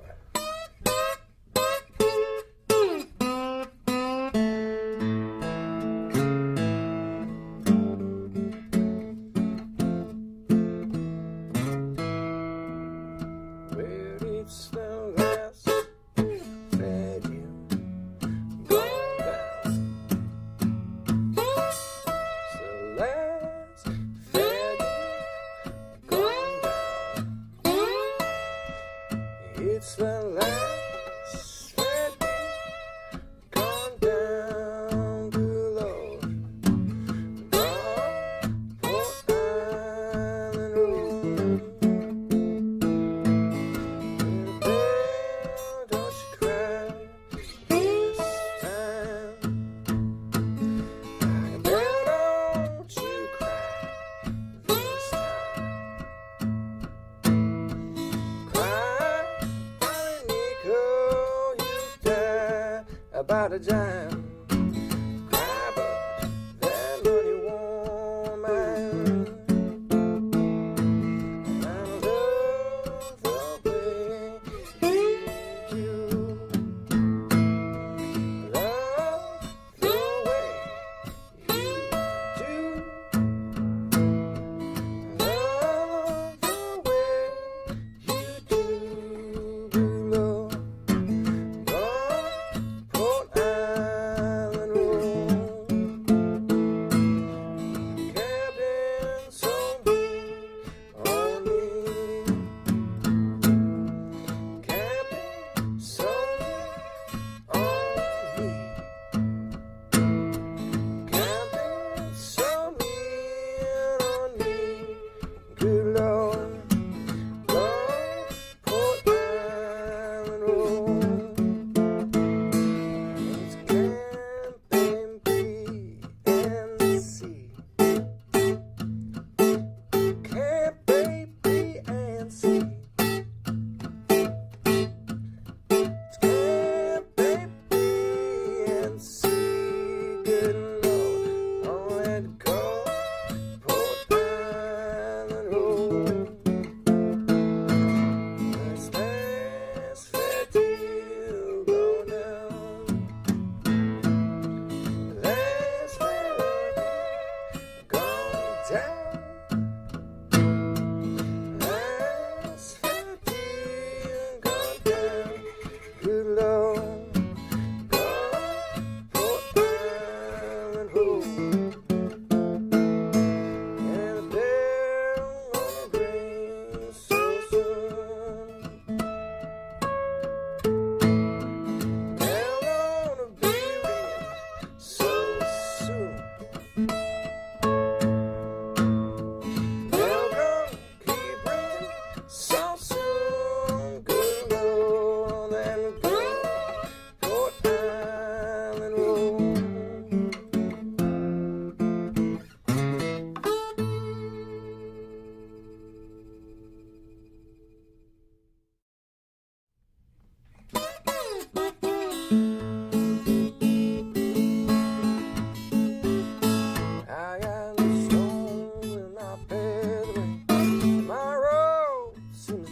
It's the last fair deal gone down below. Gone Port Island Road. Little girl, don't you cry this time. Girl, don't you cry this time. Cry, about a dime. Cry, but that money won't mind. And I love the way you do. Love the way you do. Love the way you do. Love.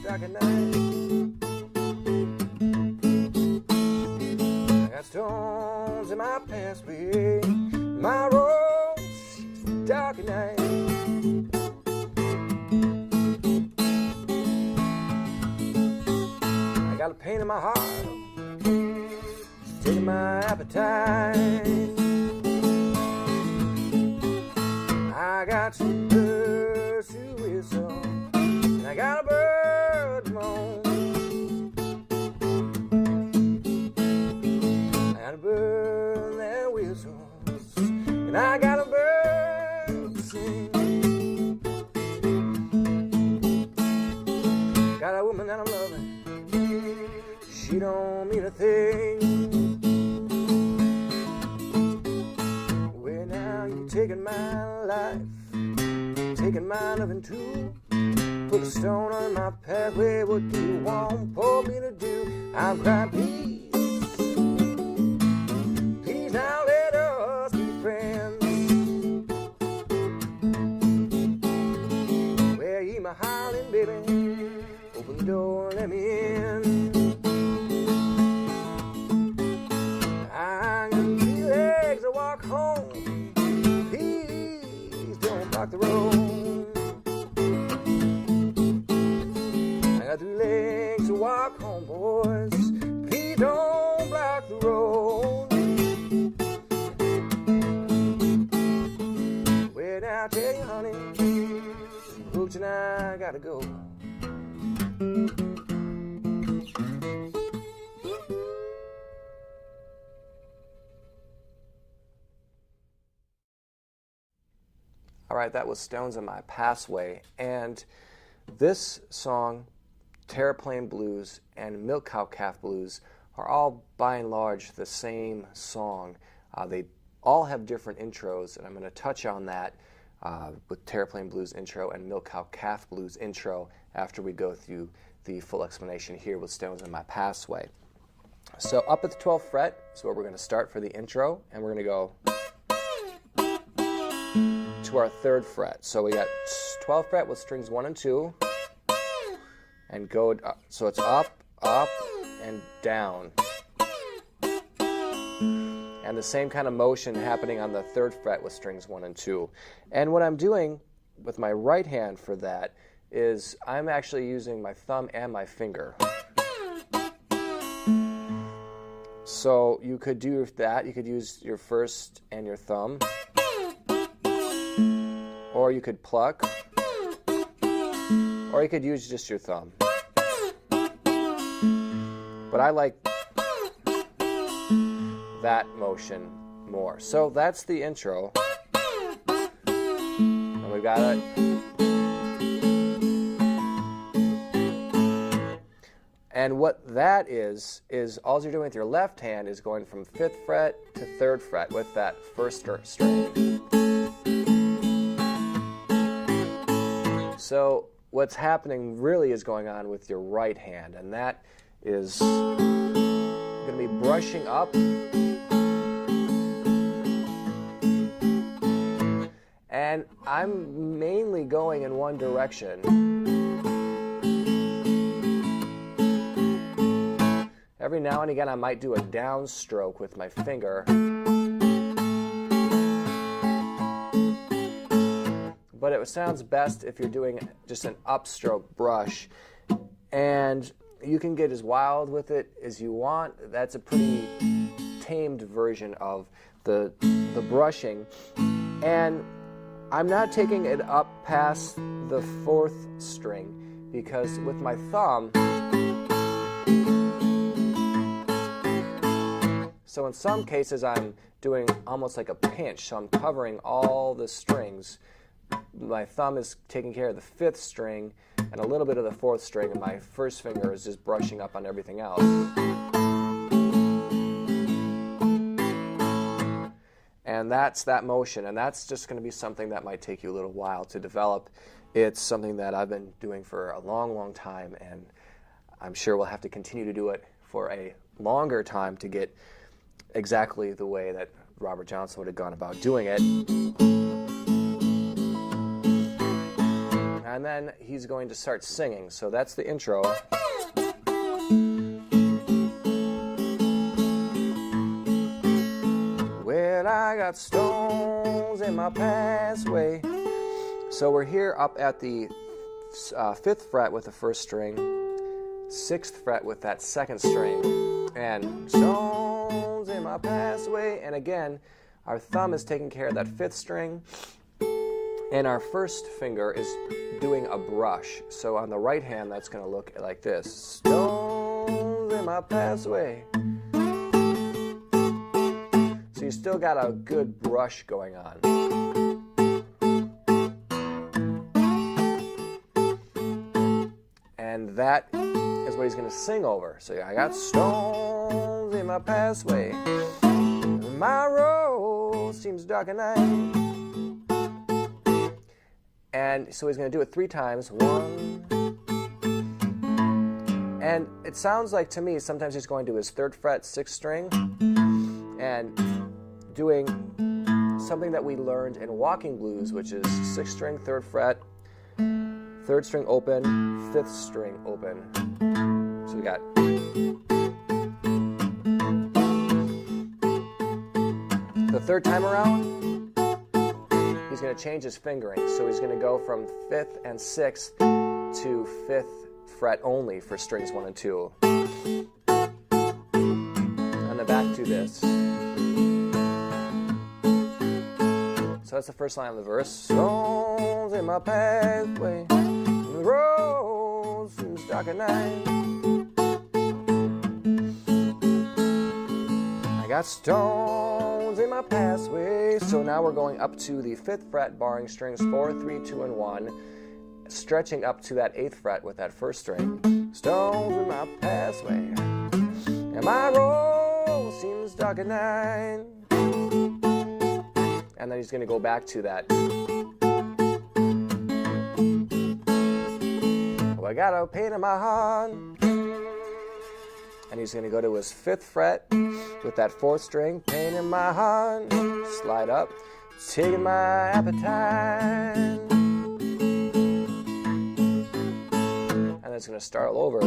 Dark at night. I got stones in my pathway. My road is dark at night. I got a pain in my heart, it's taking my appetite. I got some birds to whistle, and I got a bird to moan. I got a bird that whistles, and I got a bird to sing. Got a woman that I'm loving, she don't mean a thing. Where now you taking my life, taking my loving too. put a stone on my pathway. What do you want for me to do? I'm crying, please, please now let us be friends. Where you my howling, baby? Open the door, let me in. I got 3 legs to walk home. Please don't block the road. I got 3 legs to walk home, boys. Please don't block the road. Well, now I tell you, honey, Hooch and I gotta go. All right, that was Stones in My Passway, and this song, Terraplane Blues and Milk Cow Calf Blues, are all by and large the same song. They all have different intros, and I'm going to touch on that with Terraplane Blues intro and Milk Cow Calf Blues intro after we go through the full explanation here with Stones in My Passway. So up at the 12th fret is where we're going to start for the intro, and we're going to go to our 3rd fret. So we got 12th fret with strings 1 and 2, and go up. So it's up, up, and down. And the same kind of motion happening on the 3rd fret with strings 1 and 2. And what I'm doing with my right hand for that is I'm actually using my thumb and my finger. So you could do that. You could use your first and your thumb. Or you could pluck, or you could use just your thumb. But I like that motion more. So that's the intro. And we've got it. And what that is all you're doing with your left hand is going from 5th fret to 3rd fret with that first string. So what's happening really is going on with your right hand, and that is going to be brushing up and I'm mainly going in one direction. Every now and again I might do a downstroke with my finger. But it sounds best if you're doing just an upstroke brush. And you can get as wild with it as you want. That's a pretty tamed version of the brushing. And I'm not taking it up past the 4th string because with my thumb, so in some cases I'm doing almost like a pinch, so I'm covering all the strings. My thumb is taking care of the 5th string and a little bit of the 4th string, and my first finger is just brushing up on everything else. And that's that motion, and that's just going to be something that might take you a little while to develop. It's something that I've been doing for a long, long time, and I'm sure we'll have to continue to do it for a longer time to get exactly the way that Robert Johnson would have gone about doing it. And then he's going to start singing. So that's the intro. Well, I got stones in my pathway. So we're here up at the 5th fret with the 1st string, 6th fret with that 2nd string, and stones in my pathway. And again, our thumb is taking care of that 5th string. And our first finger is doing a brush. So on the right hand, that's going to look like this. Stones in my pathway. So you still got a good brush going on. And that is what he's going to sing over. So I got stones in my pathway. My road seems dark at night. And so he's going to do it 3 times. 1. And it sounds like to me sometimes he's going to his 3rd fret 6th string and doing something that we learned in walking blues, which is 6th string 3rd fret, 3rd string open, 5th string open. So we got the 3rd time around, he's going to change his fingering. So he's going to go from 5th and 6th to 5th fret only for strings 1 and 2. And then back to this. So that's the first line of the verse. Stones in my pathway, the road seems dark at night. I got stones in my pathway. So now we're going up to the 5th fret, barring strings 4, 3, 2, and 1, stretching up to that 8th fret with that 1st string. Stones in my pathway, and my road seems dark at night. And then he's going to go back to that. Oh, I got a pain in my heart. And he's going to go to his 5th fret with that 4th string. Pain in my heart. Slide up. Taking my appetite. And then it's going to start all over.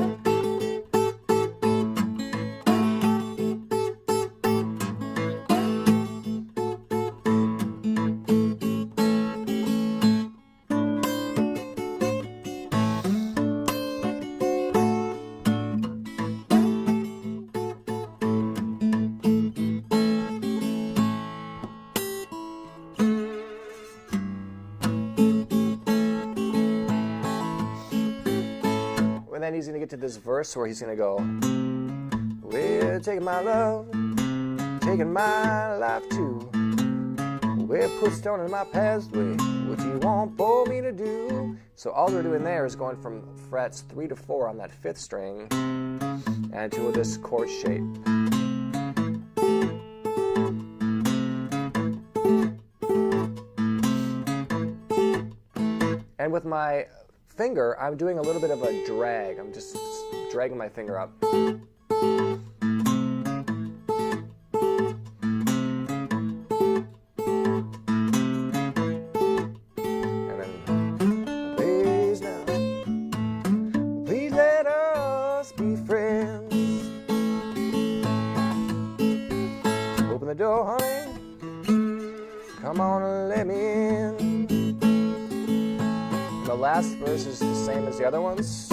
And then he's going to get to this verse where he's going to go, we're taking my love, taking my life too. We're put stone in my pathway, what you want for me to do. So all we're doing there is going from frets 3 to 4 on that 5th string and to this chord shape. And with my finger, I'm doing a little bit of a drag. I'm just dragging my finger up. And then, please now, please let us be friends. Open the door, honey. Come on and let me in. The last verse is the same as the other ones.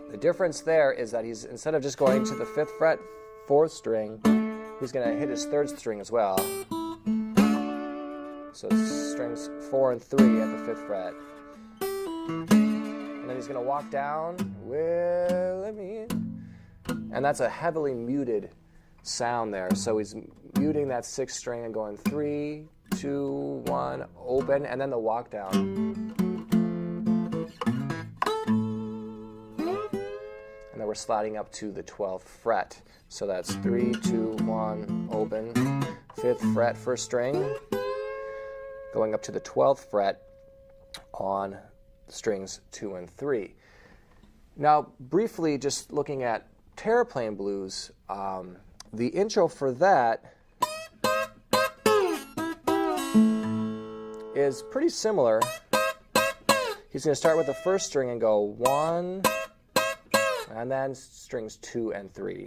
The difference there is that he's, instead of just going to the 5th fret, 4th string, he's going to hit his 3rd string as well. So it's strings 4 and 3 at the 5th fret. And then he's going to walk down, well, let me in. And that's a heavily muted sound there. So he's muting that 6th string and going 3, 2, 1, open, and then the walk down. And then we're sliding up to the 12th fret. So that's 3, 2, 1, open, 5th fret, 1st string, going up to the 12th fret on strings 2 and 3. Now, briefly, just looking at Terraplane Blues, the intro for that is pretty similar. He's going to start with the 1st string and go 1, and then strings 2 and 3.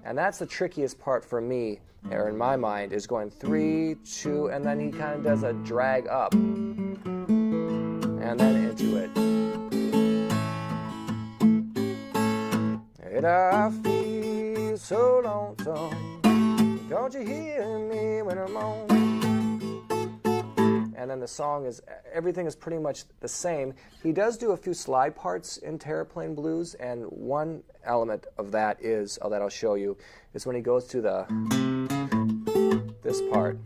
And that's the trickiest part for me, or in my mind, is going 3, 2, and then he kind of does a drag up, and then into it. And I feel so lonesome, don't you hear me when I'm on? and then the song is, everything is pretty much the same. He does do a few slide parts in Terraplane Blues, and one element of that is, that I'll show you, is when he goes to this part.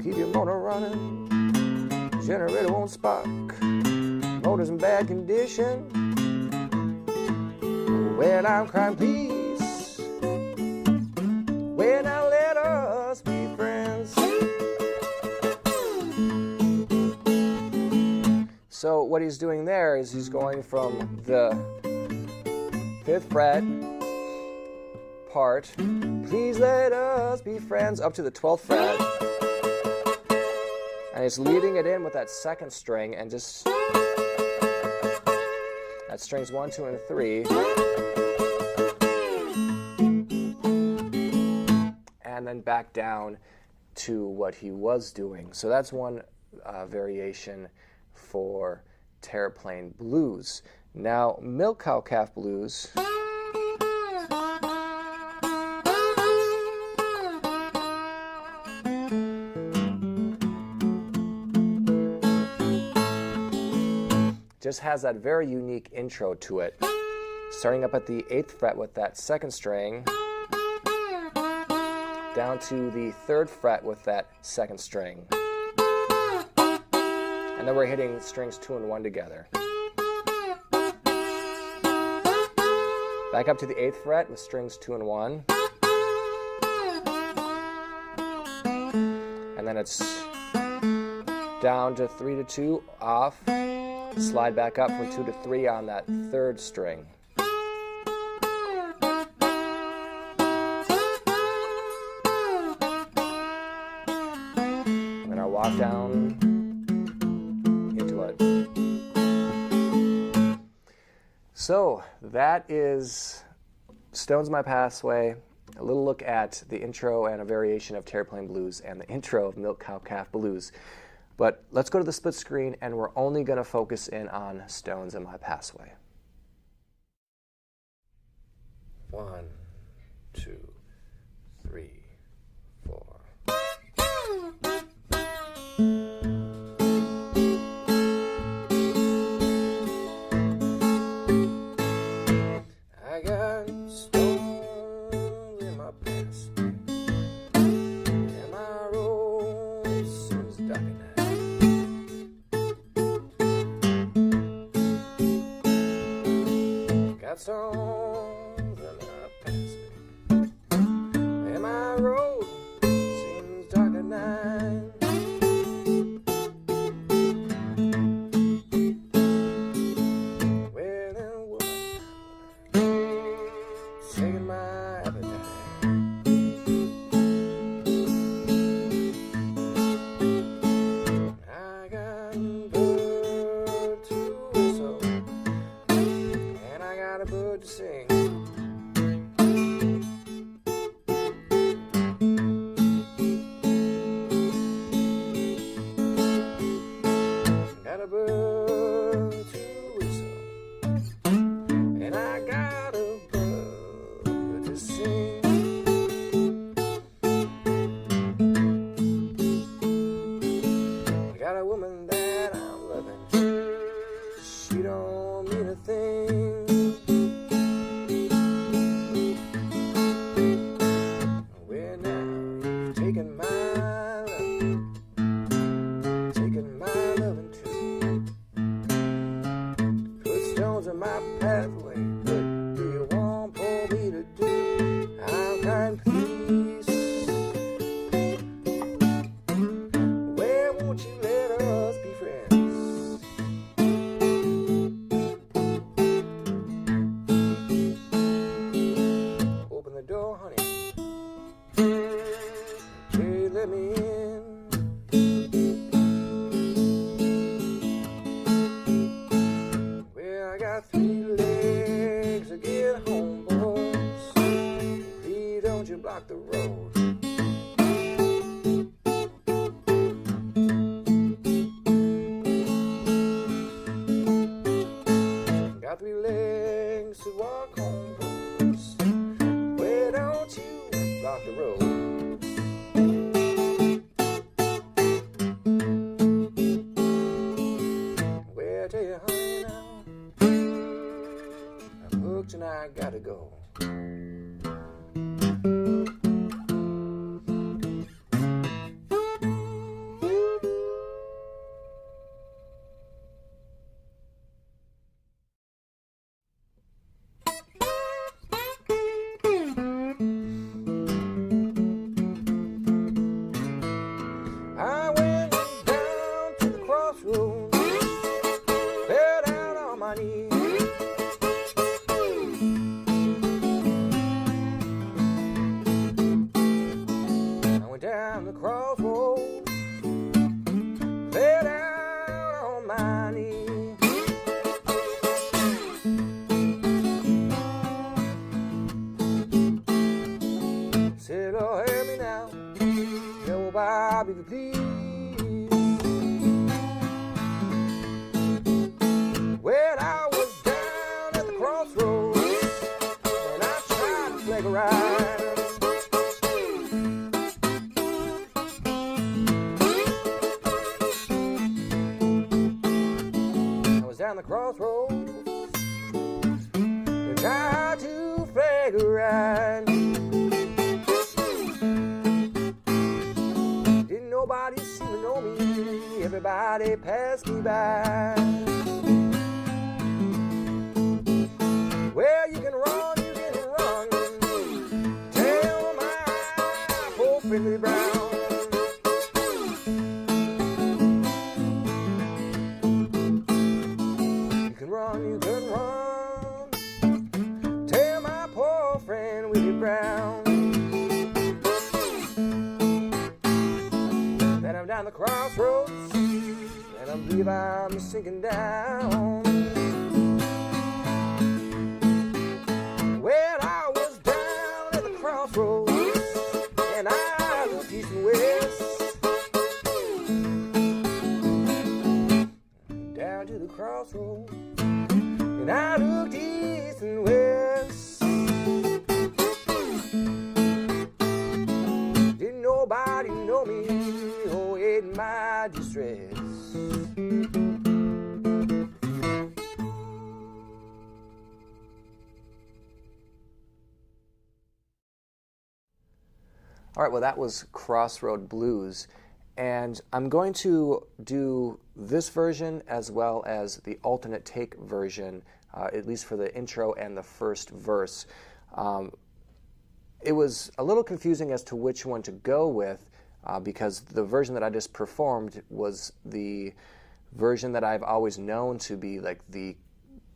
Keep your motor running, generator won't spark, motor's in bad condition. When I'm crying, please, when I let us be friends. So what he's doing there is he's going from the 5th fret part, please let us be friends, up to the 12th fret. And he's leading it in with that 2nd string, and just, that strings 1, 2, and 3. And then back down to what he was doing. So that's one variation for Terraplane Blues. Now, Milk Cow Calf Blues just has that very unique intro to it, starting up at the 8th fret with that 2nd string, down to the 3rd fret with that 2nd string. And then we're hitting strings 2 and 1 together. Back up to the 8th fret with strings 2 and 1. And then it's down to 3 to 2, off, slide back up from 2 to 3 on that 3rd string. And then I'll walk down into it. So that is Stones My Pathway, a little look at the intro and a variation of Terraplane Blues and the intro of Milk Cow Calf Blues. But let's go to the split screen, and we're only going to focus in on Stones in My Pathway. 1, 2, 3, 4. I got stones in my pathway, and my road seems dark at night. Got stones in my pathway, and my road seems dark at night. Taking my appetite. I got a bird to whistle, and I got a bird to sing. Got a bird to whistle, and I got a bird to sing. I got a woman that I'm loving, she don't mean a thing. Well, now you've taken my loving, taken my loving too. Put stones in my pathway, what do you want for me to do? I'm crying, please, where won't you let us be friends? Open the door, honey. Hey, down the crossroads, lay down on my knees. Said, oh, help me now, oh, Bobby, please. When I was down at the crossroads and I tried to flag a ride, down the crossroads and tried to flag a ride. Didn't nobody seem to know me, everybody passed me by. Well, you can run, tell my poor friendly Brown. You can run, tell my poor friend Willie Brown that I'm down the crossroads and I believe I'm sinking down. Well, I was down at the crossroads and I looked east and west, down to the crossroads. And I looked east and west. Didn't nobody know me, oh, in my distress. All right, well, that was Crossroad Blues. And I'm going to do this version as well as the alternate take version, at least for the intro and the first verse. It was a little confusing as to which one to go with because the version that I just performed was the version that I've always known to be like the,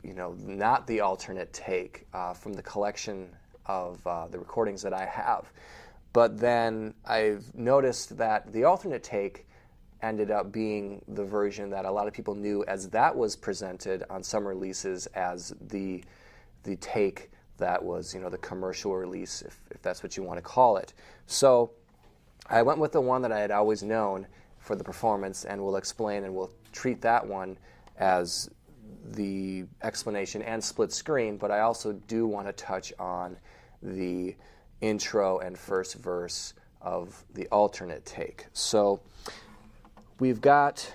not the alternate take from the collection of the recordings that I have. But then I've noticed that the alternate take ended up being the version that a lot of people knew as that was presented on some releases as the take that was, the commercial release, if that's what you want to call it. So I went with the one that I had always known for the performance, and we'll explain and we'll treat that one as the explanation and split screen, but I also do want to touch on the intro and first verse of the alternate take. So we've got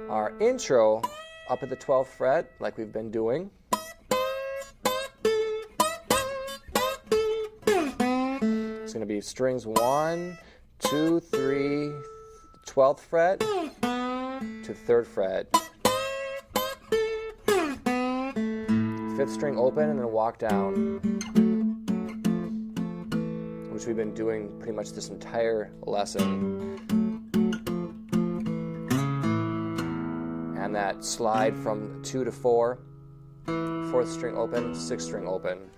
our intro up at the 12th fret like we've been doing. It's going to be strings 1, 2, 3, 12th fret to 3rd fret. 5th string open and then walk down, which we've been doing pretty much this entire lesson. And that slide from 2 to 4, 4th string open, 6th string open.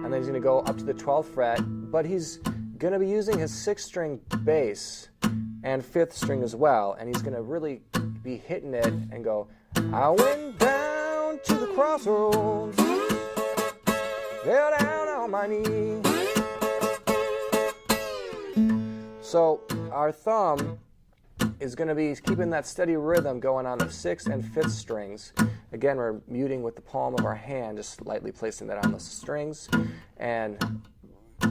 And then he's going to go up to the 12th fret, but he's going to be using his 6th string bass and 5th string as well, and he's going to really be hitting it and go, I went down to the crossroads, fell down on my knees. So our thumb is going to be keeping that steady rhythm going on the 6th and 5th strings. Again, we're muting with the palm of our hand, just lightly placing that on the strings and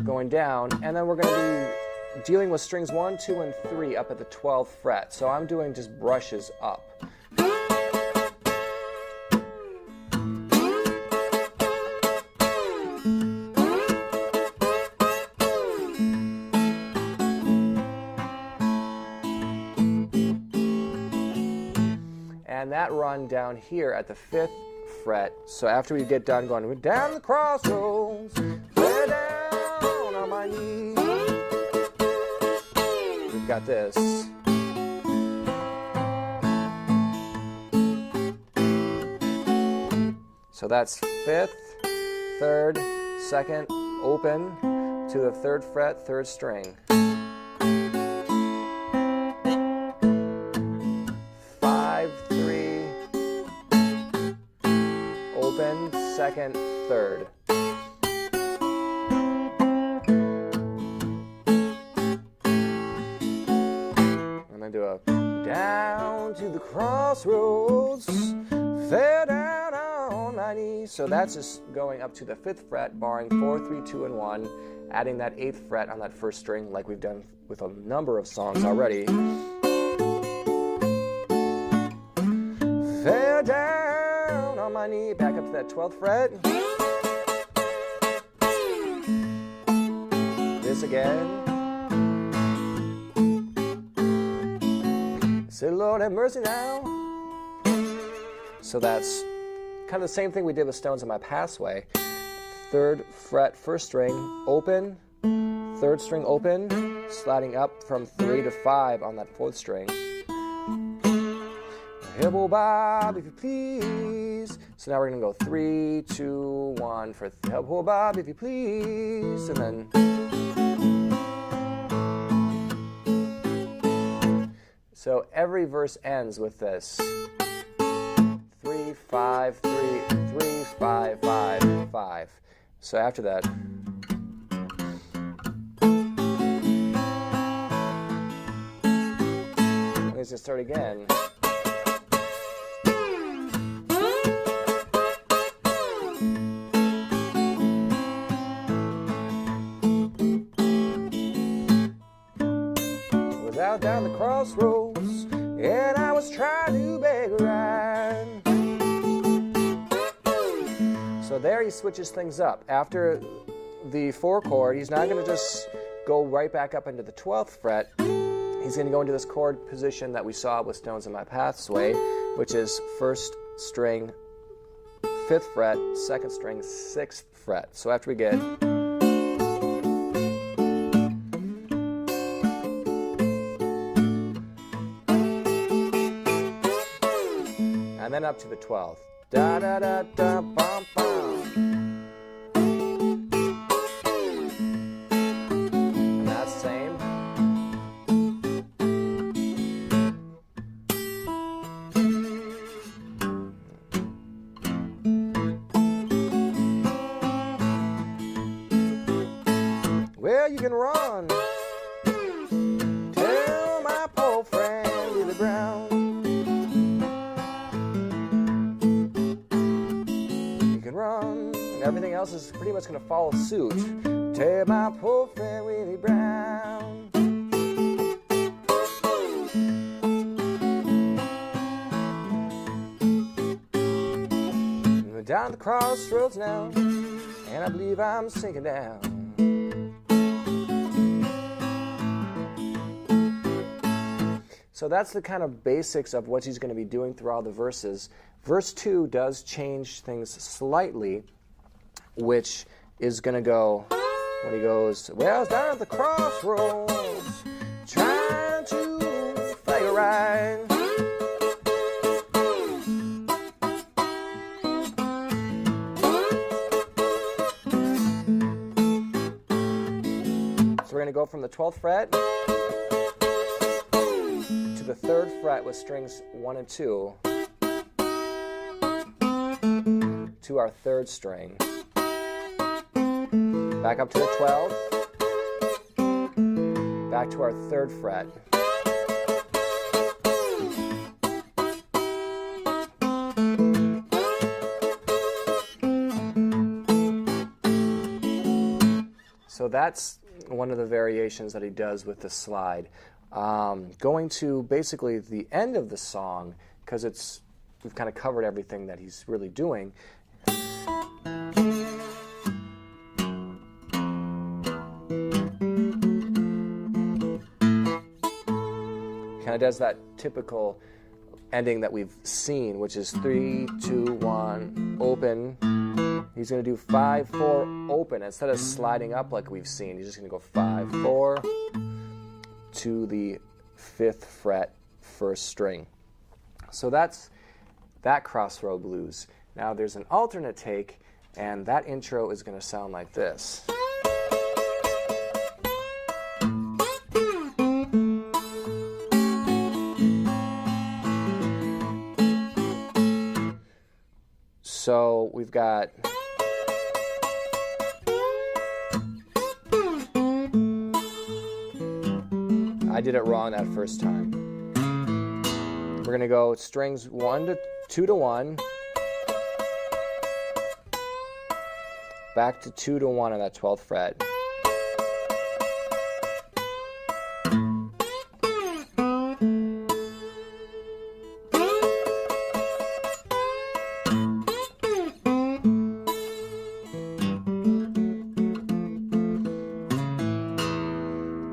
going down, and then we're going to be dealing with strings 1, 2, and 3 up at the 12th fret. So I'm doing just brushes up. And that run down here at the 5th fret. So after we get done going, we're down the crossroads, we're down on my knees. We've got this. So that's 5th, 3rd, 2nd, open to the 3rd fret, 3rd string. 5, 3, open, 2nd, 3rd. Do a down to the crossroads, fell down on my knees. So that's just going up to the 5th fret, barring 4, 3, 2, and 1, adding that 8th fret on that 1st string like we've done with a number of songs already. Fell down on my knee, back up to that 12th fret. This again. Say, Lord, have mercy now. So that's kind of the same thing we did with Stones in My Pathway. 3rd fret, 1st string, open, 3rd string open, sliding up from 3 to 5 on that 4th string. Help, oh Bob, if you please. So now we're going to go 3, 2, 1 for help, oh Bob, if you please. And then so every verse ends with this 3, 5, 3, 3, 5, 5, 5. So after that, let's just start again. Was out down the crossroads, and I was trying to beg a ride. So there he switches things up. After the 4 chord, he's not going to just go right back up into the 12th fret. He's going to go into this chord position that we saw with Stones in My Pathway, which is 1st string, 5th fret, 2nd string, 6th fret. So after we get and then up to the 12th. Da da da da bum bum. And that's the same. Well, you can run. Tell my poor friend Willie Brown. Run, and everything else is pretty much going to follow suit. Tell my poor friend Willie Brown. We're down the crossroads now, and I believe I'm sinking down. So that's the kind of basics of what he's going to be doing through all the verses. Verse 2 does change things slightly, which is going to go, when he goes, well, I was down at the crossroads, trying to figure a ride. So we're going to go from the 12th fret to the 3rd fret with strings 1 and 2 to our 3rd string. Back up to the 12th. Back to our 3rd fret. So that's one of the variations that he does with the slide. Going to basically the end of the song, because we've kind of covered everything that he's really doing. Kind of does that typical ending that we've seen, which is 3, 2, 1, open. He's going to do 5, 4, open. Instead of sliding up like we've seen, he's just going to go 5, 4 to the 5th fret, 1st string. So that's that Crossroad Blues. Now there's an alternate take, and that intro is going to sound like this. So we've got I did it wrong that first time. We're going to go strings 1 to 2 to 1, back to 2 to 1 on that 12th fret.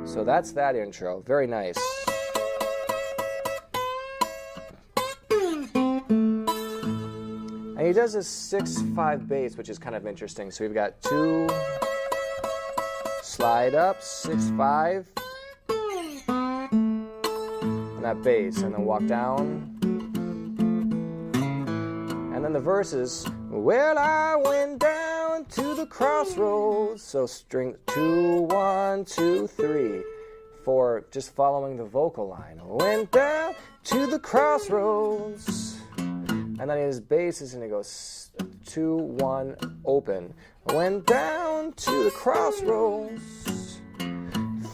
So that's that intro. Very nice. And he does this 6/5 bass, which is kind of interesting. So we've got 2, slide up, 6/5, and that bass, and then walk down. And then the verses, well, I went down to the crossroads. So string 2, 1, 2, 3, for just following the vocal line. Went down to the crossroads. And then his bass is going to go 2, 1, open. Went down to the crossroads.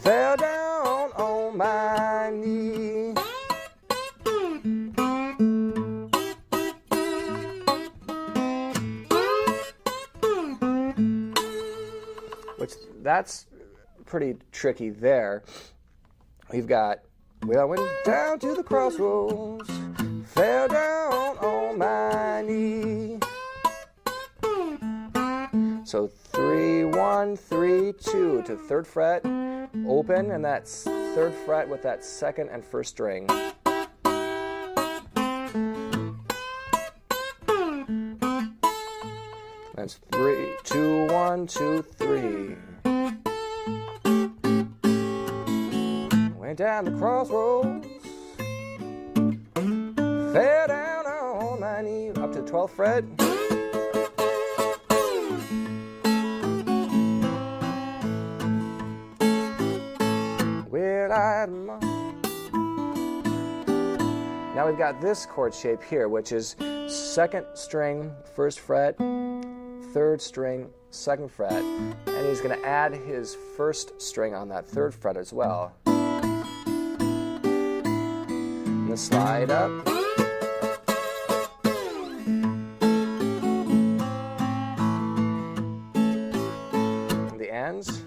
Fell down on my knee. Which, that's pretty tricky there. We've got, well, I went down to the crossroads, fell down on my knee. So 3, 1, 3, 2 to 3rd fret, open, and that's 3rd fret with that 2nd and 1st string. That's 3, 2, 1, 2, 3. Went down the crossroads, fell down on my knee, up to the 12th fret. Well, now we've got this chord shape here, which is 2nd string, 1st fret, 3rd string, 2nd fret, and he's going to add his 1st string on that 3rd fret as well. And the slide up. And the ends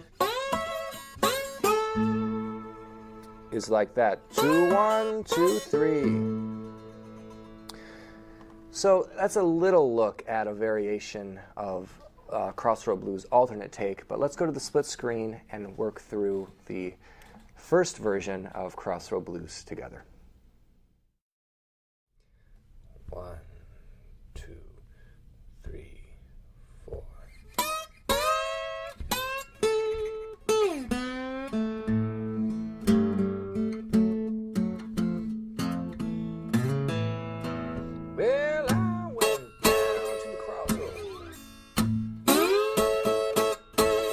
is like that. 2, 1, 2, 3. So that's a little look at a variation of Crossroad Blues alternate take, but let's go to the split screen and work through the first version of Crossroad Blues together. 1, 2, 3, 4. Well, I went down to the crossroads,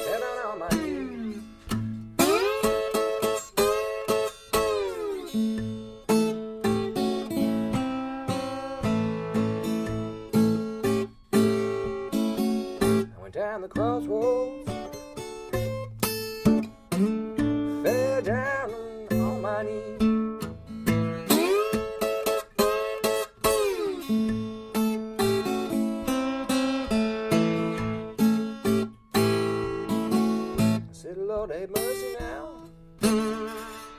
fell down on my knees. I went down the crossroads, fell down on my knees. Lord, have mercy now.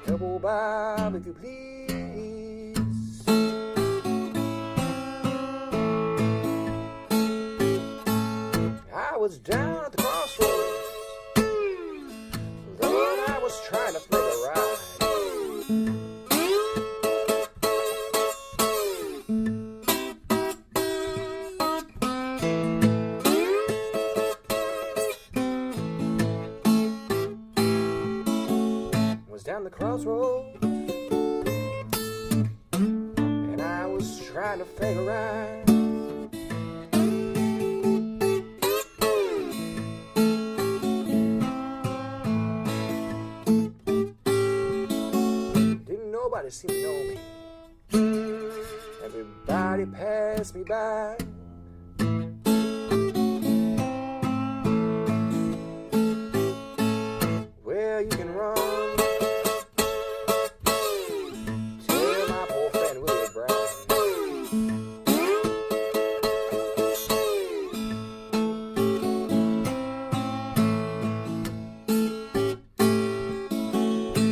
Help old Bob, if you please. I was down at the crossroads. Lord, I was trying to make a ride. Down the crossroads, and I was trying to figure out. nobody seemed to know me. Everybody passed me by. Well, you can run. Tell my poor friend Willie Brown.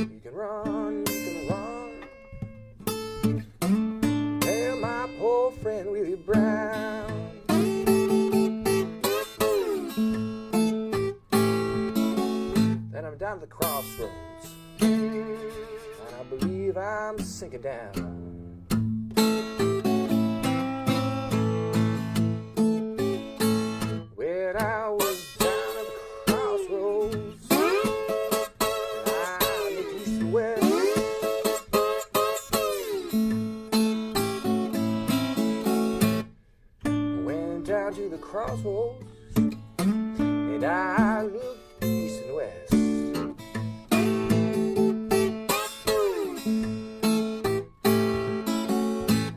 You can run, you can run. Tell my poor friend Willie Brown. Then I'm down at the crossroads, and I believe I'm sinking down. When I was down at the crossroads, and I looked east and west, went down to the crossroads, and I looked east and west.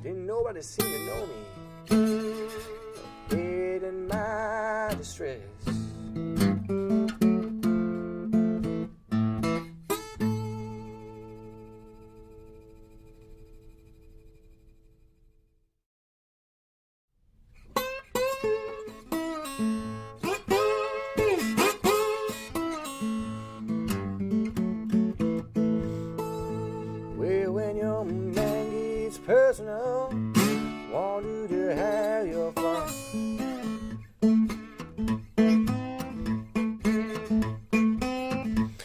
Didn't nobody seem to know me, hid in my distress. Well, when your man gets personal, want you to have your fun.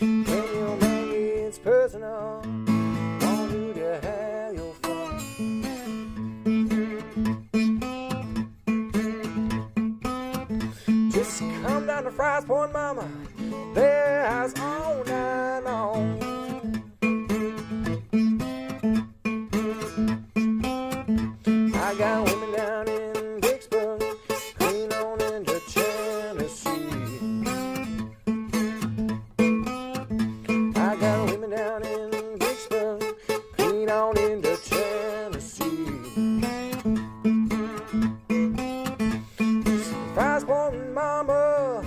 When your man gets personal, want you to have your fun. Just come down to Fry's Point, mama, there's all night long. I got women down in Vicksburg, clean on into Tennessee. I got women down in Vicksburg, clean on into Tennessee. Fry's Point, mama,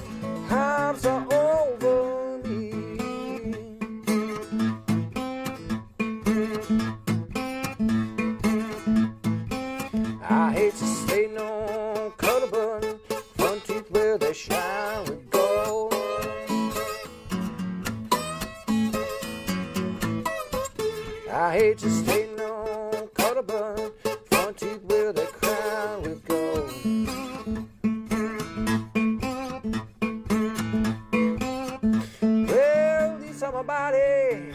I'm so over me. I hate to stay no color button, front teeth where they shine with gold. I hate to stay no color button, front teeth where they crown with gold. Well, these are my body,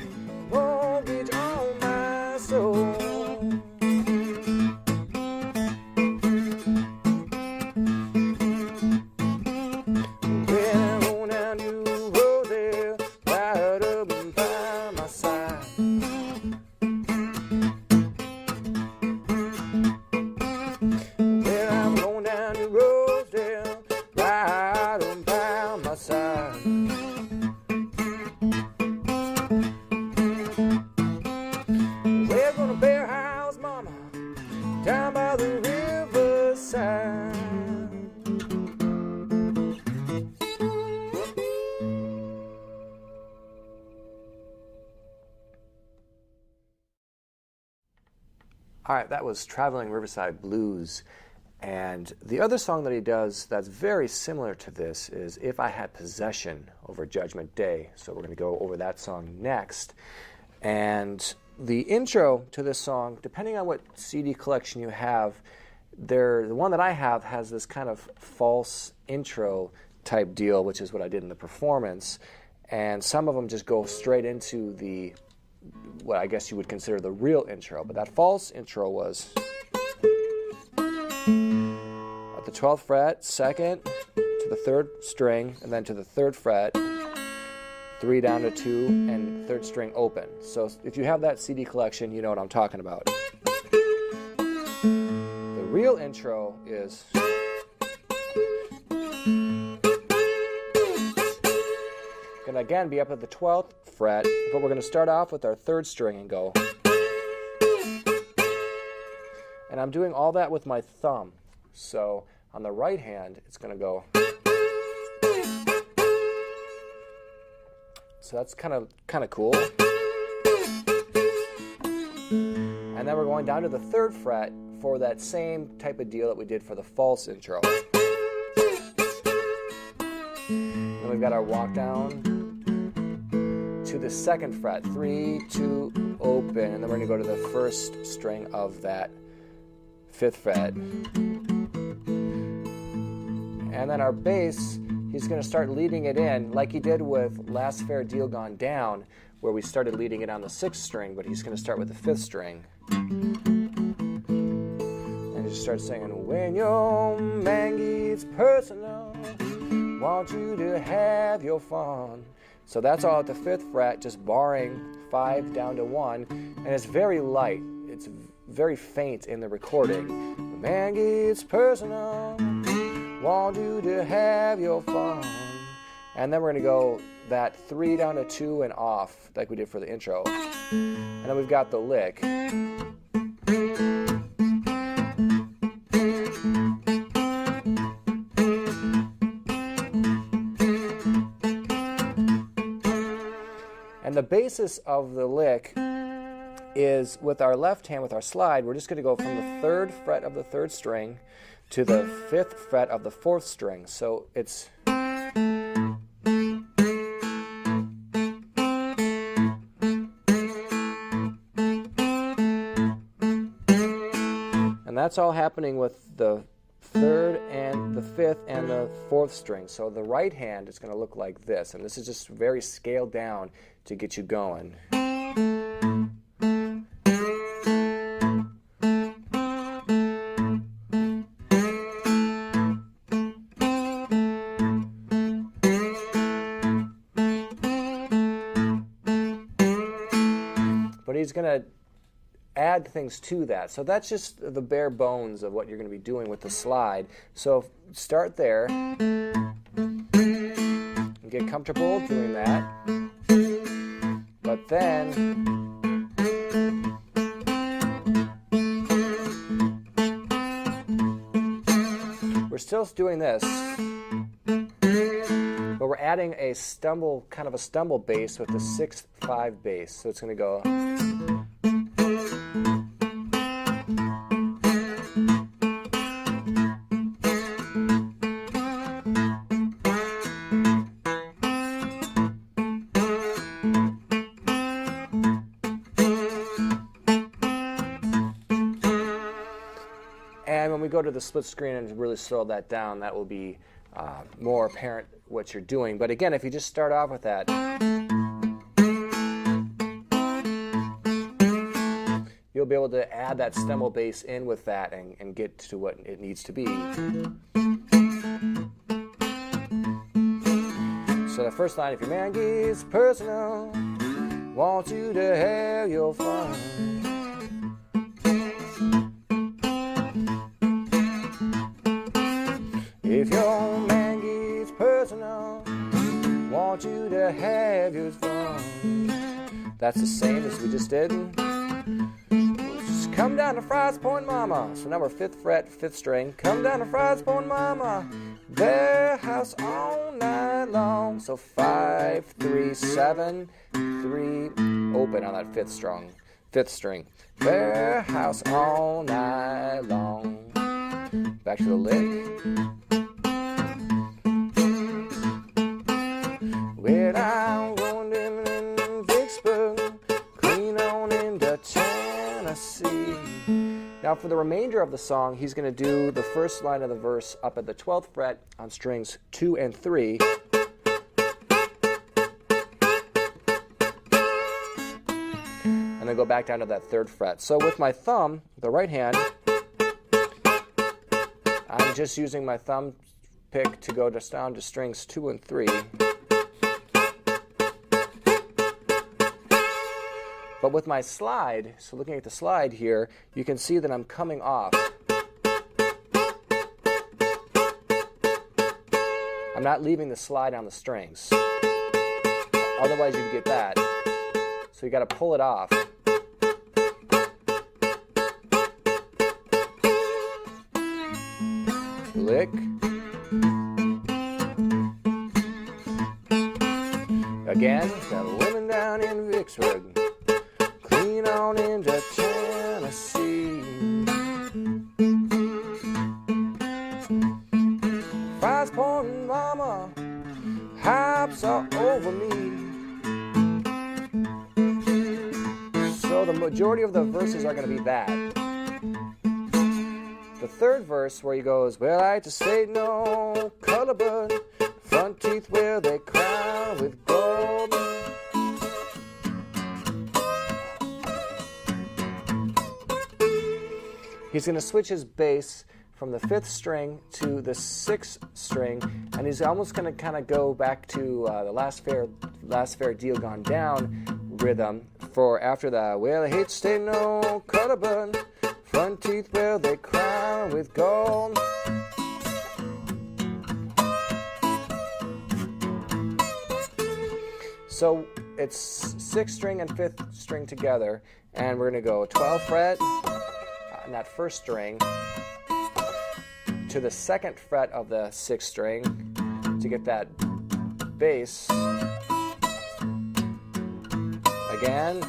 mortgage on my soul. We're gonna bear house, mama, down by the riverside. All right, that was Traveling Riverside Blues. And the other song that he does that's very similar to this is If I Had Possession over Judgment Day. So we're going to go over that song next. And the intro to this song, depending on what CD collection you have, the one that I have has this kind of false intro type deal, which is what I did in the performance. And some of them just go straight into the, what I guess you would consider the real intro. But that false intro was at the 12th fret, second to the 3rd string, and then to the 3rd fret, 3 down to 2, and 3rd string open. So if you have that CD collection, you know what I'm talking about. The real intro is going to again be up at the 12th fret, but we're going to start off with our 3rd string and go And I'm doing all that with my thumb. So on the right hand, it's going to go. So that's kind of cool. And then we're going down to the 3rd fret for that same type of deal that we did for the false intro. Then we've got our walk down to the 2nd fret, 3, 2, open, and then we're going to go to the 1st string of that 5th fret. And then our bass, he's going to start leading it in like he did with Last Fair Deal Gone Down, where we started leading it on the 6th string, but he's going to start with the 5th string. And just start singing, when your man gets personal, want you to have your fun. So that's all at the 5th fret, just barring 5 down to 1, and it's very light. It's very faint in the recording. The man gets personal, want you to have your fun. And then we're going to go that 3 down to 2 and off, like we did for the intro. And then we've got the lick. And the basis of the lick is with our left hand, with our slide, we're just going to go from the 3rd fret of the 3rd string to the 5th fret of the 4th string. So it's... And that's all happening with the 3rd and the 5th and the 4th string. So the right hand is going to look like this, and this is just very scaled down to get you going. But he's going to add things to that. So that's just the bare bones of what you're going to be doing with the slide. So start there and get comfortable doing that. But then we're still doing this, but we're adding a stumble, kind of a stumble bass with the 6/5 bass. So it's going to go. And when we go to the split screen and really slow that down, that will be more apparent what you're doing. But again, if you just start off with that, you'll be able to add that stumble bass in with that and get to what it needs to be. So the first line, if your man gets personal, want you to have your fun. If your man gets personal, want you to have your fun. That's the same as we just did. Just come down to Fry's Point, mama. So now we're 5th fret, 5th string. Come down to Fry's Point, mama. Their house all night long. So 5, 3, 7, 3, open on that 5th string. Their house all night long. Back to the lick. When I'm going in Vicksburg, clean on into Tennessee. Now for the remainder of the song, he's going to do the first line of the verse up at the 12th fret on strings 2 and 3. And then go back down to that 3rd fret. So with my thumb, the right hand, I'm just using my thumb pick to go just down to strings 2 and 3. But with my slide, so looking at the slide here, you can see that I'm coming off. I'm not leaving the slide on the strings. Otherwise you'd get that. So you got to pull it off. lick. Again, got women down in Vicksburg, clean on into Tennessee. 5-point mama hops all over me. So the majority of the verses are going to be that. The third verse where he goes, well, I just say no color, but front teeth where they crown with gold. He's going to switch his bass from the 5th string to the 6th string, and he's almost going to kind of go back to the last fair deal gone down rhythm for after the, well, I hate to say no color, but front teeth where they crown with gold. So it's 6th string and 5th string together, and we're going to go 12th fret on that 1st string to the 2nd fret of the 6th string to get that bass. Again,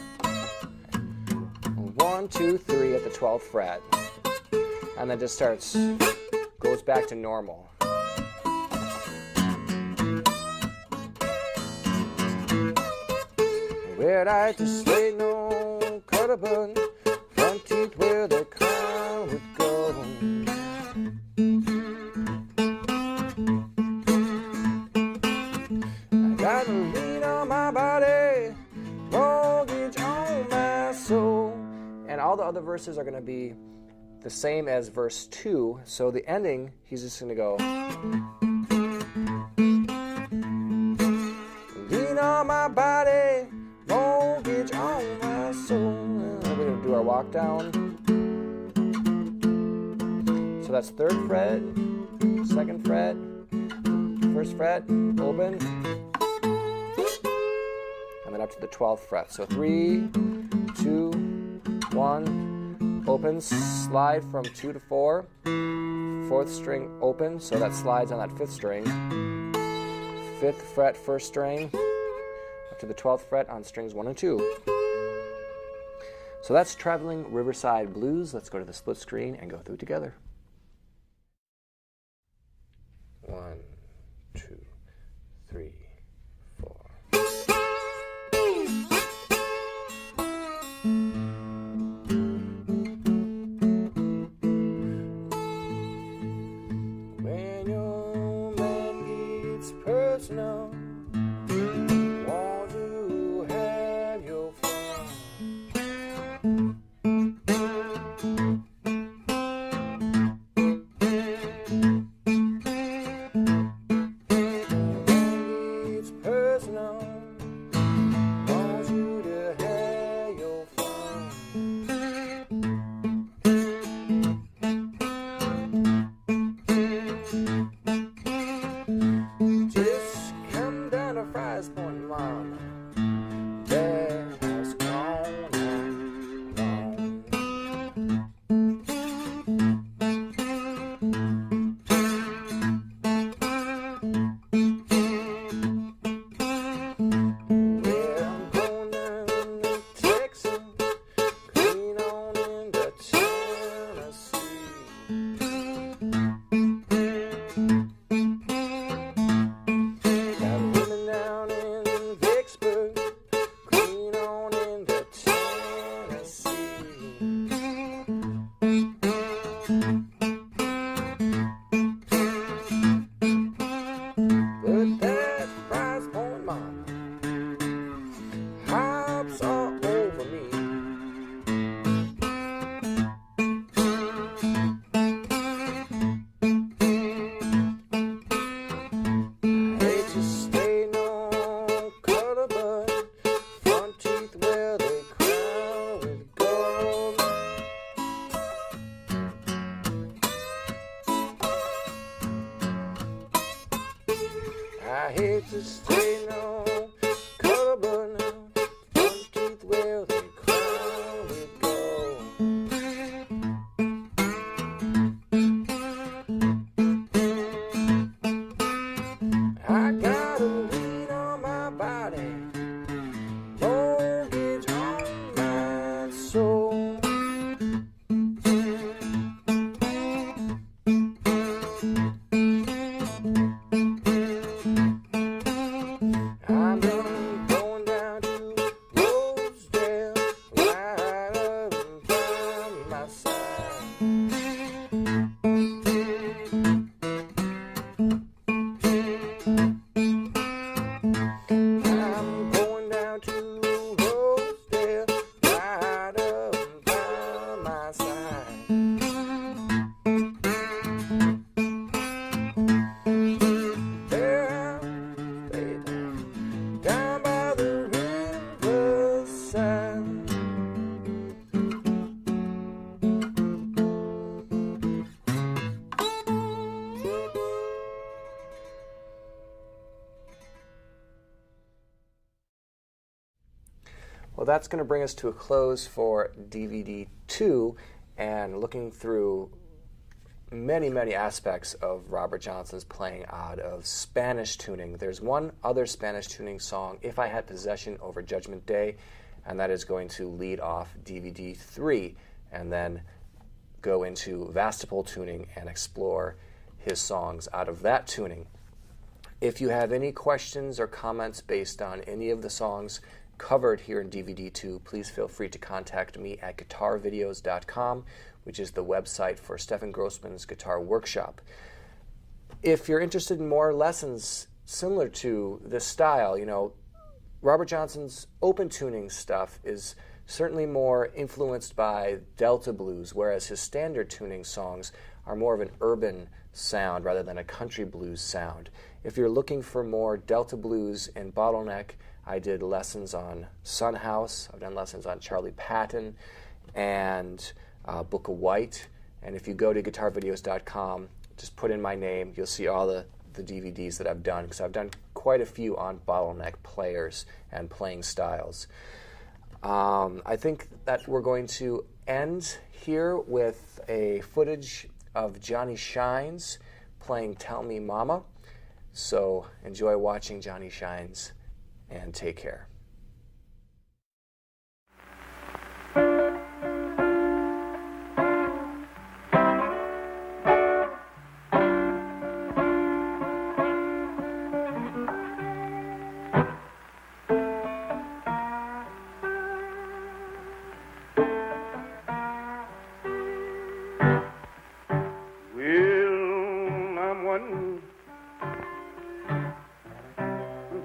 1, 2, 3 at the 12th fret, and then just goes back to normal. Where I just say no color, but front teeth where they crown with gold. I got a lean on my body, mortgage on my soul. And all the other verses are going to be the same as verse 2. So the ending, he's just going to go. Lean on my body, mortgage on my soul. We're going to do our walk down. So that's 3rd fret, 2nd fret, 1st fret, open, and then up to the 12th fret. So 3, 2, 1, open, slide from 2 to 4, 4th string open, so that slides on that 5th string, 5th fret, 1st string, up to the 12th fret on strings 1 and 2. So that's Traveling Riverside Blues. Let's go to the split screen and go through it together. 1, 2, 3, 4. When your man gets personal, won't you have your fun? It's personal, wants you to have your fun. Just come down to Fry's Point, Mama. That has gone on. Well, I'm going down to Texas, clean on into Tennessee. Got women down in Vicksburg, clean on into Tennessee. But that Fry's Point Mama hops all over me. I hate to stay no color, but front teeth where they crown with gold. I hate to stay no color, but front teeth where they crown with gold. Well, that's going to bring us to a close for DVD 2 and looking through many, many aspects of Robert Johnson's playing out of Spanish tuning. There's one other Spanish tuning song, If I Had Possession Over Judgment Day, and that is going to lead off DVD 3 and then go into Vastopol tuning and explore his songs out of that tuning. If you have any questions or comments based on any of the songs covered here in DVD 2, please feel free to contact me at guitarvideos.com, which is the website for Stefan Grossman's Guitar Workshop. If you're interested in more lessons similar to this style, you know, Robert Johnson's open tuning stuff is certainly more influenced by Delta blues, whereas his standard tuning songs are more of an urban sound rather than a country blues sound. If you're looking for more Delta blues and Bottleneck, I did lessons on Son House, I've done lessons on Charlie Patton and Book of White, and if you go to guitarvideos.com, just put in my name, you'll see all the DVDs that I've done, because I've done quite a few on Bottleneck players and playing styles. I think that we're going to end here with a footage of Johnny Shines playing Tell Me Mama. So enjoy watching Johnny Shines and take care.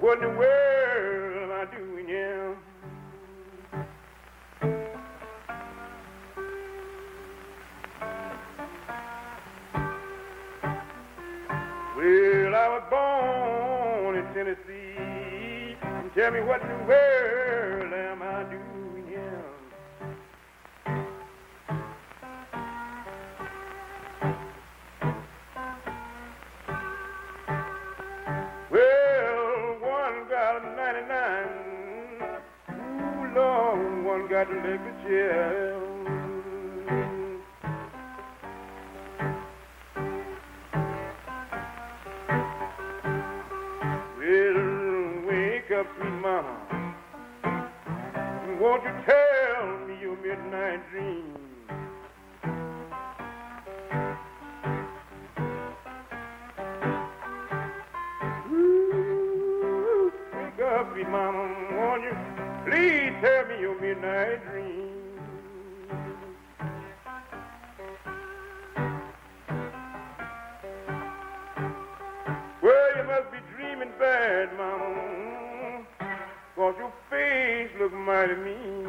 What in the world am I doing here? Well, I was born in Tennessee. And tell me what in the world am I doing here? One got to lick a chair. Well, wake up, sweet mama. Won't you tell me your midnight dream? Ooh, wake up, sweet mama. Won't you please tell me your midnight dream? Well, you must be dreaming bad, mama, 'cause your face look mighty mean.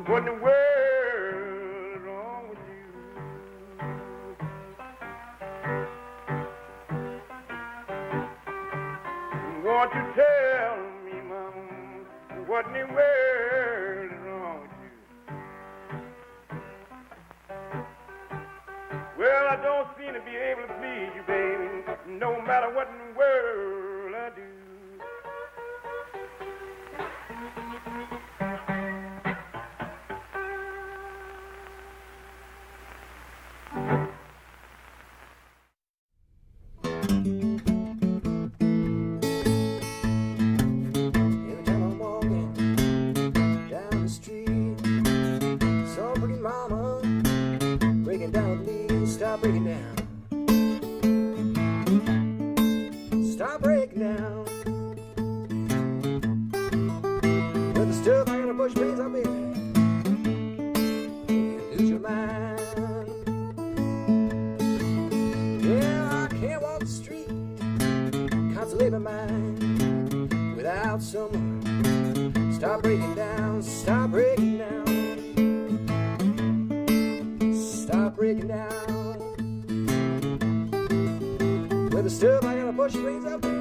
What in the world is wrong with you? Won't you tell me, Mama, what in the world is wrong with you? Well, I don't seem to be able to please you, baby, no matter what in the world I do. Stop breaking down. Stop breaking. leave my mind without someone. Stop breaking down, stop breaking down, stop breaking down. With the stuff I gotta push brings up.